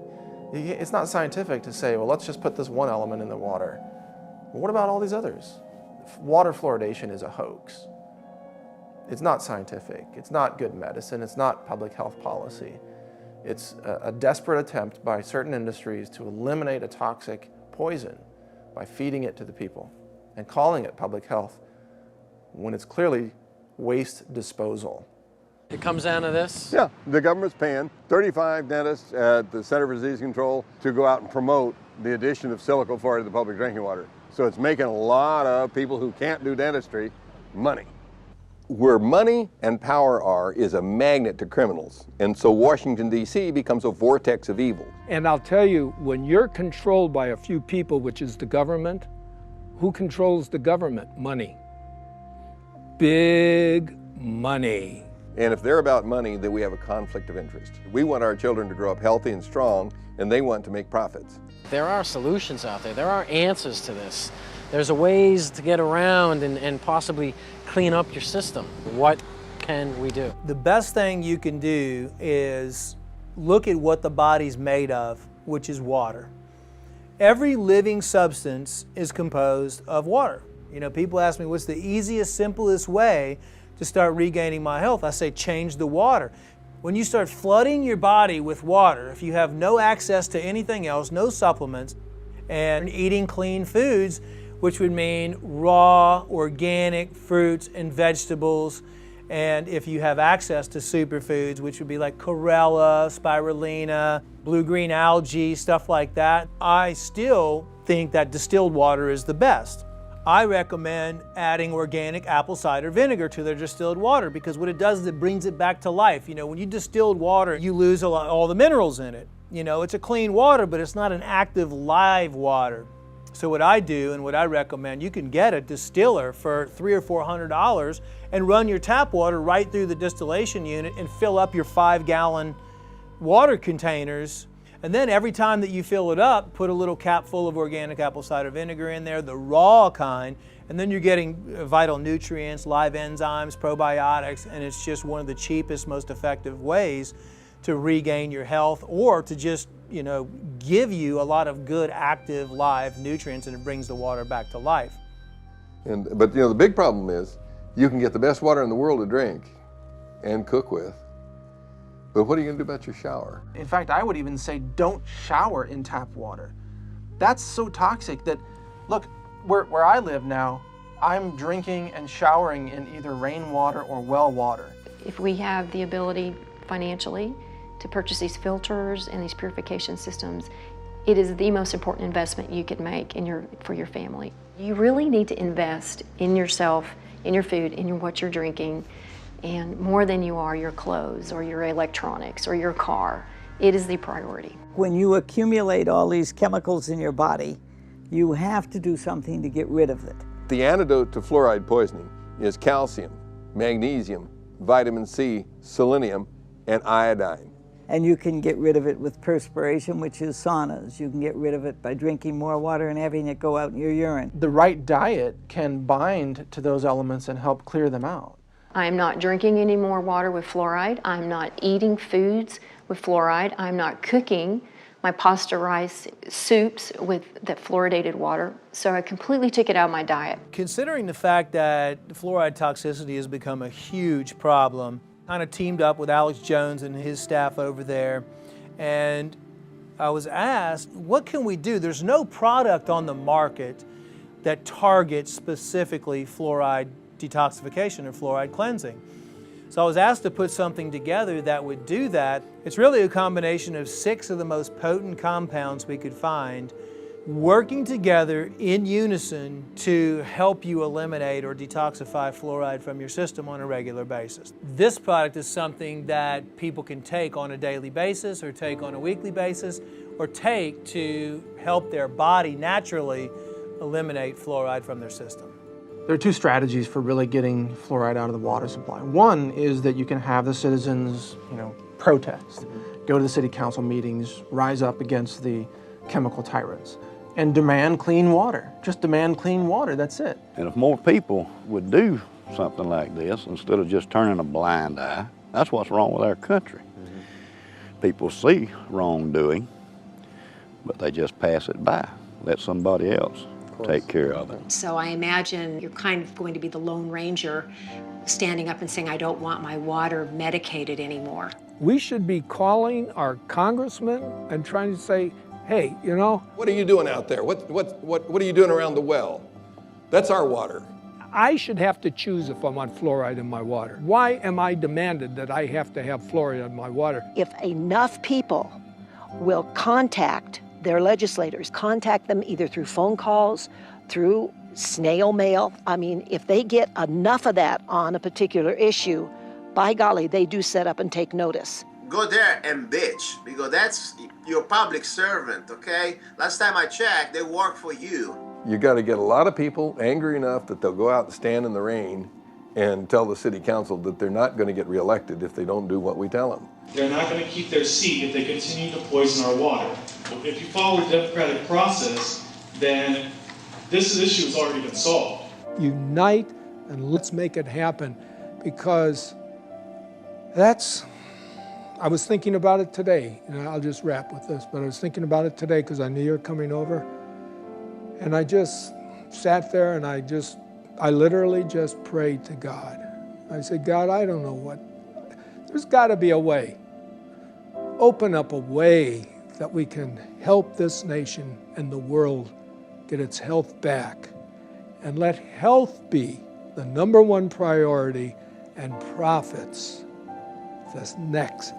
It's not scientific to say, well, let's just put this one element in the water. Well, what about all these others? Water fluoridation is a hoax. It's not scientific. It's not good medicine. It's not public health policy. It's a desperate attempt by certain industries to eliminate a toxic poison by feeding it to the people and calling it public health when it's clearly waste disposal.
It comes down to this?
Yeah, the government's paying 35 dentists at the Center for Disease Control to go out and promote the addition of silicone fluoride to the public drinking water. So it's making a lot of people who can't do dentistry money. Where money and power are is a magnet to criminals. And so Washington, D.C. becomes a vortex of evil.
And I'll tell you, when you're controlled by a few people, which is the government, who controls the government? Money. Big money.
And if they're about money, then we have a conflict of interest. We want our children to grow up healthy and strong, and they want to make profits.
There are solutions out there. There are answers to this. There's ways to get around and possibly clean up your system. What can we do?
The best thing you can do is look at what the body's made of, which is water. Every living substance is composed of water. People ask me, what's the easiest, simplest way to start regaining my health? I say, change the water. When you start flooding your body with water, if you have no access to anything else, no supplements, and eating clean foods, which would mean raw, organic fruits and vegetables, and if you have access to superfoods, which would be like chlorella, spirulina, blue-green algae, stuff like that, I still think that distilled water is the best. I recommend adding organic apple cider vinegar to their distilled water because what it does is it brings it back to life. When you distilled water, you lose all the minerals in it. It's a clean water, but it's not an active live water. So what I do and what I recommend, you can get a distiller for $300 or $400 and run your tap water right through the distillation unit and fill up your 5-gallon water containers. And then every time that you fill it up, put a little cap full of organic apple cider vinegar in there, the raw kind, and then you're getting vital nutrients, live enzymes, probiotics, and it's just one of the cheapest, most effective ways to regain your health or to just, give you a lot of good, active, live nutrients, and it brings the water back to life.
But the big problem is you can get the best water in the world to drink and cook with, but what are you going to do about your shower?
In fact, I would even say don't shower in tap water. That's so toxic that, look, where I live now, I'm drinking and showering in either rainwater or well water.
If we have the ability financially to purchase these filters and these purification systems, it is the most important investment you could make for your family. You really need to invest in yourself, in your food, in what you're drinking, and more than you are your clothes or your electronics or your car. It is the priority.
When you accumulate all these chemicals in your body, you have to do something to get rid of it.
The antidote to fluoride poisoning is calcium, magnesium, vitamin C, selenium, and iodine.
And you can get rid of it with perspiration, which is saunas. You can get rid of it by drinking more water and having it go out in your urine.
The right diet can bind to those elements and help clear them out.
I'm not drinking any more water with fluoride. I'm not eating foods with fluoride. I'm not cooking my pasta rice soups with that fluoridated water. So I completely took it out of my diet.
Considering the fact that fluoride toxicity has become a huge problem, kind of teamed up with Alex Jones and his staff over there, and I was asked, what can we do? There's no product on the market that targets specifically fluoride detoxification or fluoride cleansing. So I was asked to put something together that would do that. It's really a combination of 6 of the most potent compounds we could find working together in unison to help you eliminate or detoxify fluoride from your system on a regular basis. This product is something that people can take on a daily basis or take on a weekly basis or take to help their body naturally eliminate fluoride from their system.
There are 2 strategies for really getting fluoride out of the water supply. One is that you can have the citizens, protest, go to the city council meetings, rise up against the chemical tyrants, and demand clean water. Just demand clean water, that's it.
And if more people would do something like this, instead of just turning a blind eye, that's what's wrong with our country. People see wrongdoing, but they just pass it by, let somebody else take care of it.
So I imagine you're kind of going to be the Lone Ranger standing up and saying, I don't want my water medicated anymore.
We should be calling our congressmen and trying to say, hey,
What are you doing out there? What are you doing around the well? That's our water.
I should have to choose if I want fluoride in my water. Why am I demanded that I have to have fluoride in my water?
If enough people will contact their legislators, contact them either through phone calls, through snail mail. I mean, if they get enough of that on a particular issue, by golly, they do set up and take notice.
Go there and bitch, because that's your public servant, okay? Last time I checked, they work for you.
You got to get a lot of people angry enough that they'll go out and stand in the rain and tell the city council that they're not going to get reelected if they don't do what we tell them.
They're not going to keep their seat if they continue to poison our water. If you follow the democratic process, then this issue has already been solved.
Unite and let's make it happen, because I was thinking about it today, and I'll just wrap with this, but I was thinking about it today because I knew you were coming over, and I just sat there and I literally just prayed to God. I said, God, I don't know there's got to be a way. Open up a way that we can help this nation and the world get its health back. And let health be the #1 priority, and profits the next.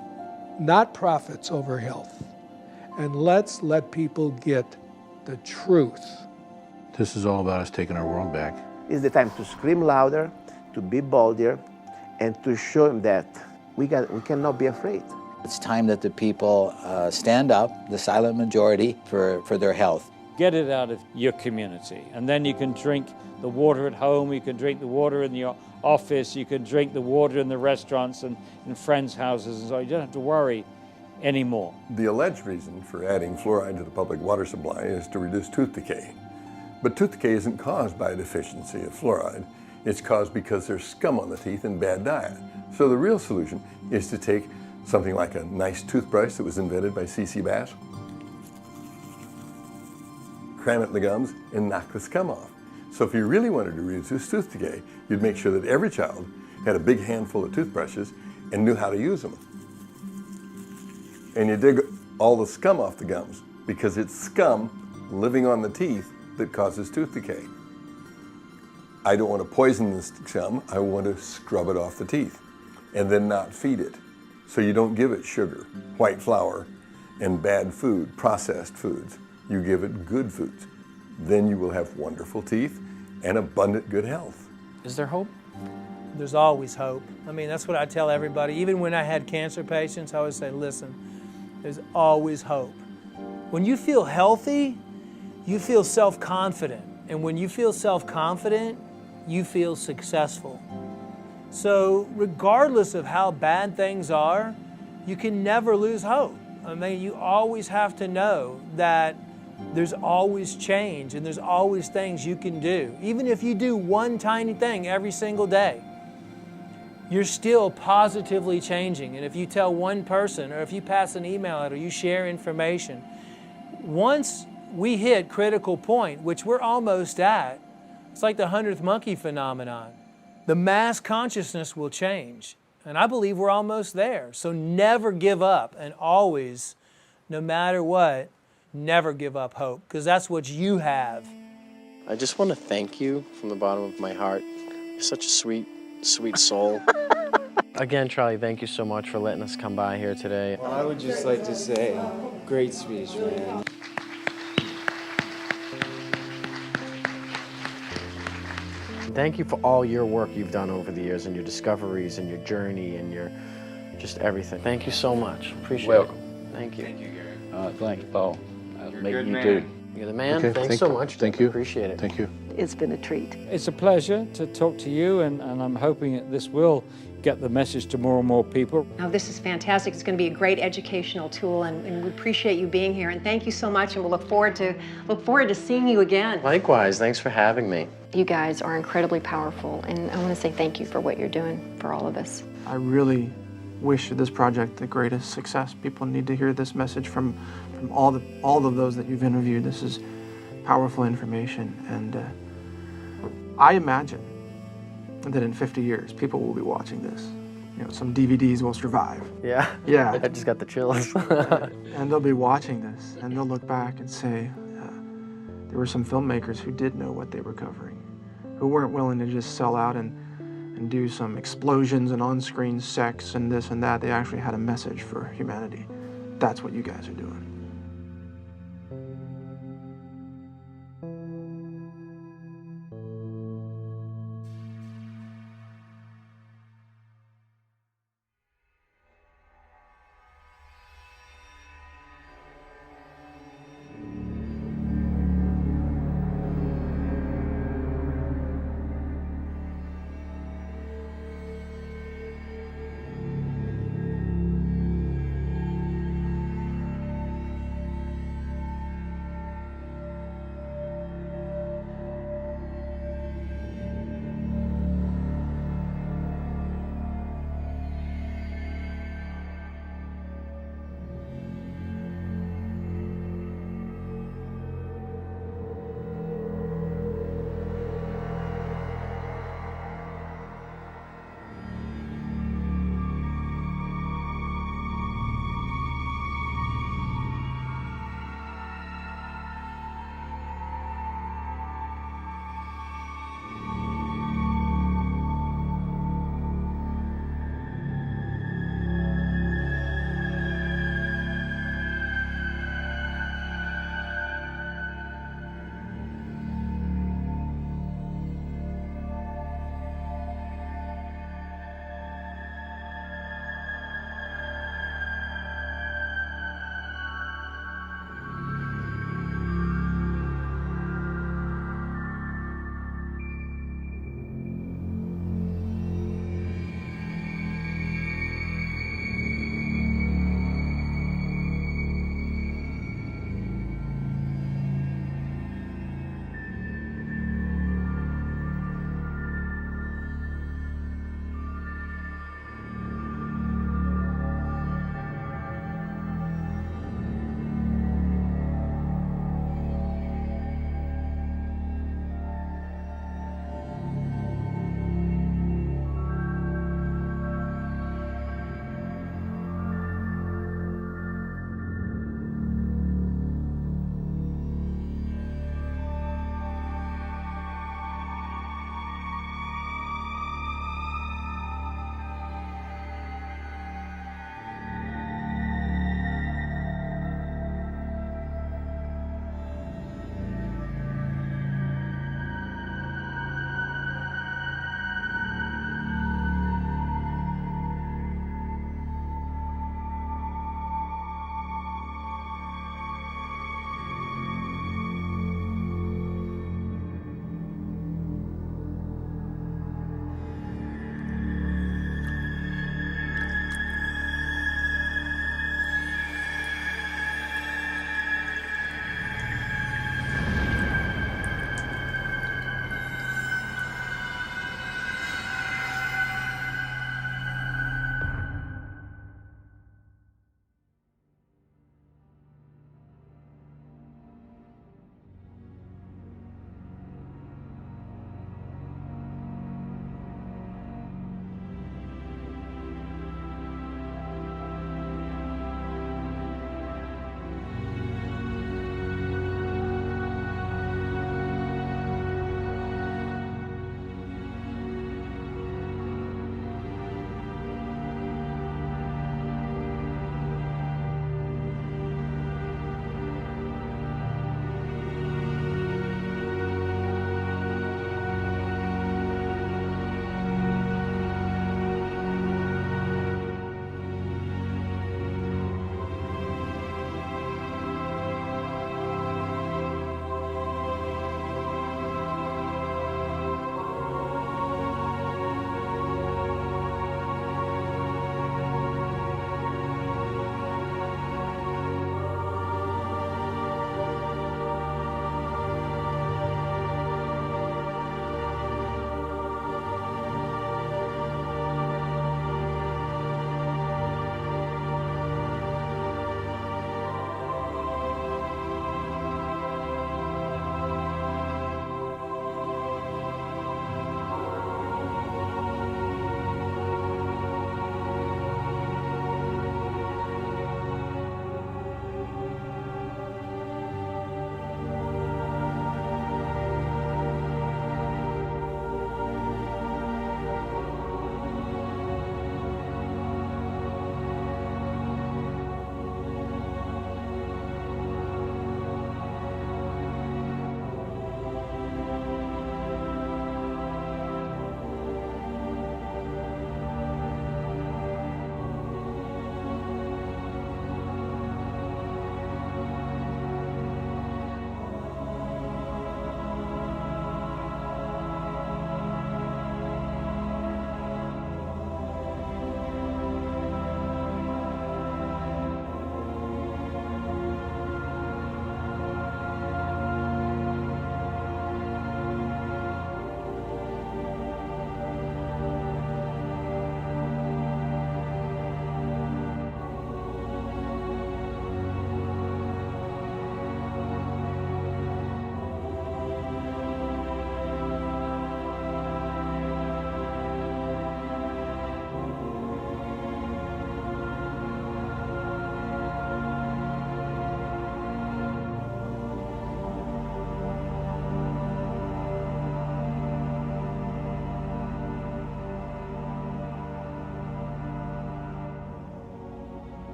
Not profits over health. And let's let people get the truth.
This is all about us taking our world back.
It's the time to scream louder, to be bolder, and to show them that we cannot be afraid.
It's time that the people stand up, the silent majority, for their health.
Get it out of your community, and then you can drink the water at home, you can drink the water in your office, you can drink the water in the restaurants and in friends' houses, and so you don't have to worry anymore.
The alleged reason for adding fluoride to the public water supply is to reduce tooth decay. But tooth decay isn't caused by a deficiency of fluoride. It's caused because there's scum on the teeth and bad diet. So the real solution is to take something like a nice toothbrush that was invented by C.C. Bass, cram it in the gums, and knock the scum off. So if you really wanted to reduce tooth decay, you'd make sure that every child had a big handful of toothbrushes and knew how to use them. And you dig all the scum off the gums, because it's scum living on the teeth that causes tooth decay. I don't want to poison the scum, I want to scrub it off the teeth and then not feed it. So you don't give it sugar, white flour, and bad food, processed foods. You give it good foods. Then you will have wonderful teeth and abundant good health.
Is there hope?
There's always hope. I mean, that's what I tell everybody. Even when I had cancer patients, I always say, listen, there's always hope. When you feel healthy, you feel self-confident. And when you feel self-confident, you feel successful. So regardless of how bad things are, you can never lose hope. I mean, you always have to know that there's always change and there's always things you can do. Even if you do one tiny thing every single day, you're still positively changing. And if you tell one person, or if you pass an email out, or you share information, once we hit critical point, which we're almost at, it's like the 100th monkey phenomenon. The mass consciousness will change. And I believe we're almost there. So never give up, and always, no matter what, never give up hope, because that's what you have.
I just want to thank you from the bottom of my heart. You're such a sweet, sweet soul. Again, Charlie, thank you so much for letting us come by here today.
Well, I would just like to say, great speech, man.
Thank you for all your work you've done over the years, and your discoveries, and your journey, and your just everything. Thank you so much. Appreciate
Welcome.
it. Thank you.
Thank you, Gary. Thanks, Paul.
Good
you
man.
too.
You're the man.
Okay,
Thanks so much.
Thank you.
Appreciate it.
Thank you.
It's been a treat.
It's a pleasure to talk to you, and I'm hoping that this will get the message to more and more people.
Now, this is fantastic. It's going to be a great educational tool, and we appreciate you being here. And thank you so much, and we'll look forward to seeing you again.
Likewise. Thanks for having me.
You guys are incredibly powerful, and I want to say thank you for what you're doing for all of us.
I really wish this project the greatest success. People need to hear this message from all of those that you've interviewed. This is powerful information, and I imagine that in 50 years, people will be watching this. You know, some DVDs will survive.
Yeah.
Yeah.
I just got the chills.
And they'll be watching this, and they'll look back and say, there were some filmmakers who did know what they were covering, who weren't willing to just sell out and do some explosions and on-screen sex and this and that. They actually had a message for humanity. That's what you guys are doing.